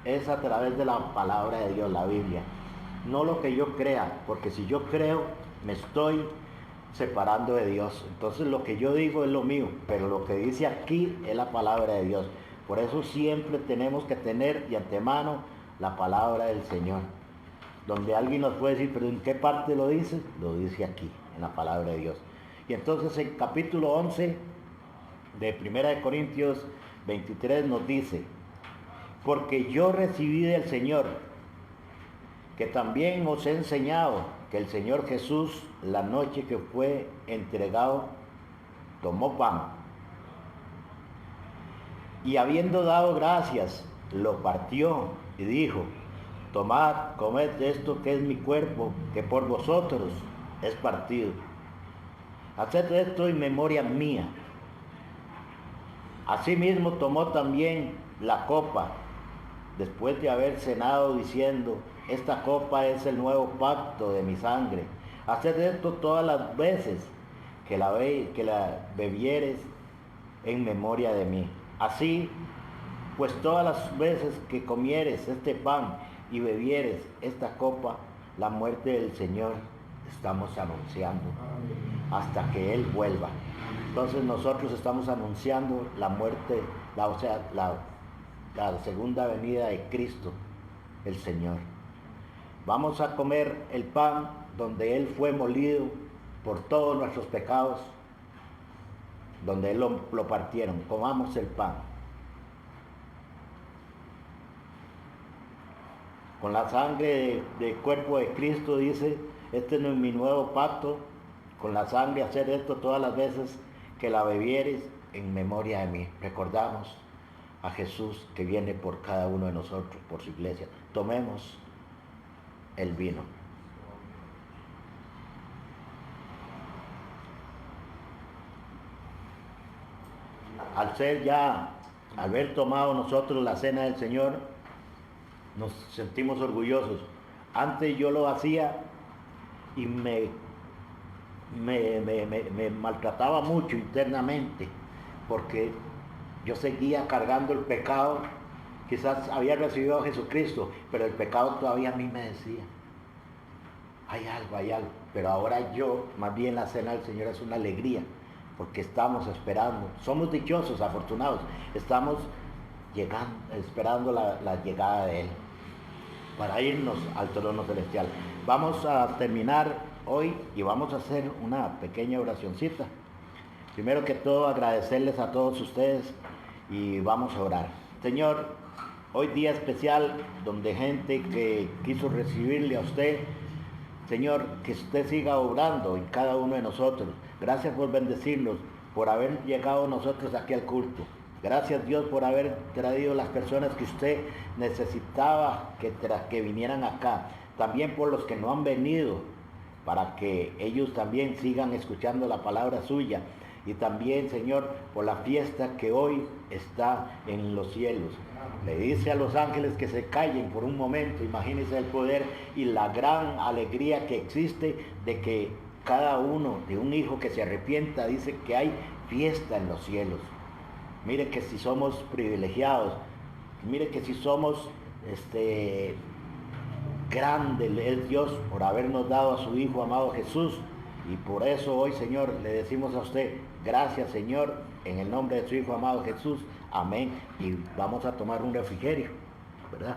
es a través de la palabra de Dios, la Biblia. No lo que yo crea, porque si yo creo, me estoy separando de Dios. Entonces lo que yo digo es lo mío, pero lo que dice aquí es la palabra de Dios. Por eso siempre tenemos que tener de antemano la palabra del Señor. Donde alguien nos puede decir, pero ¿en qué parte lo dice? Lo dice aquí, en la palabra de Dios. Y entonces en capítulo 11 de Primera de Corintios 23 nos dice, porque yo recibí del Señor, que también os he enseñado, que el Señor Jesús, la noche que fue entregado, tomó pan, y habiendo dado gracias, lo partió y dijo, tomad, comed esto que es mi cuerpo, que por vosotros es partido. Haced esto en memoria mía. Asimismo tomó también la copa, después de haber cenado, diciendo, esta copa es el nuevo pacto de mi sangre. Haced esto todas las veces que la bebieres en memoria de mí. Así, pues todas las veces que comieres este pan y bebieres esta copa, la muerte del Señor estamos anunciando hasta que Él vuelva. Entonces nosotros estamos anunciando la muerte, la segunda venida de Cristo, el Señor. Vamos a comer el pan donde Él fue molido por todos nuestros pecados, donde Él lo partieron. Comamos el pan. Con la sangre del cuerpo de Cristo, dice, este no es mi nuevo pacto, con la sangre hacer esto todas las veces que la bebieres en memoria de mí. Recordamos a Jesús que viene por cada uno de nosotros, por su iglesia. Tomemos el vino. Al haber tomado nosotros la cena del Señor, nos sentimos orgullosos. Antes yo lo hacía y me maltrataba mucho internamente, porque yo seguía cargando el pecado. Quizás había recibido a Jesucristo, pero el pecado todavía a mí me decía, hay algo. Pero ahora yo, más bien la cena del Señor es una alegría, porque estamos esperando, somos dichosos, afortunados, estamos esperando la llegada de Él, para irnos al trono celestial. Vamos a terminar hoy y vamos a hacer una pequeña oracioncita. Primero que todo, agradecerles a todos ustedes y vamos a orar. Señor, hoy día especial donde gente que quiso recibirle a usted, Señor, que usted siga obrando en cada uno de nosotros. Gracias por bendecirnos, por haber llegado nosotros aquí al culto. Gracias, Dios, por haber traído las personas que usted necesitaba que vinieran acá. También por los que no han venido, para que ellos también sigan escuchando la palabra suya. Y también, Señor, por la fiesta que hoy está en los cielos. Le dice a los ángeles que se callen por un momento. Imagínense el poder y la gran alegría que existe de que cada uno de un hijo que se arrepienta, dice que hay fiesta en los cielos. Mire que si somos privilegiados, mire que si somos grande es Dios por habernos dado a su Hijo amado Jesús. Y por eso hoy, Señor, le decimos a usted, gracias, Señor, en el nombre de su Hijo amado Jesús. Amén. Y vamos a tomar un refrigerio, ¿verdad?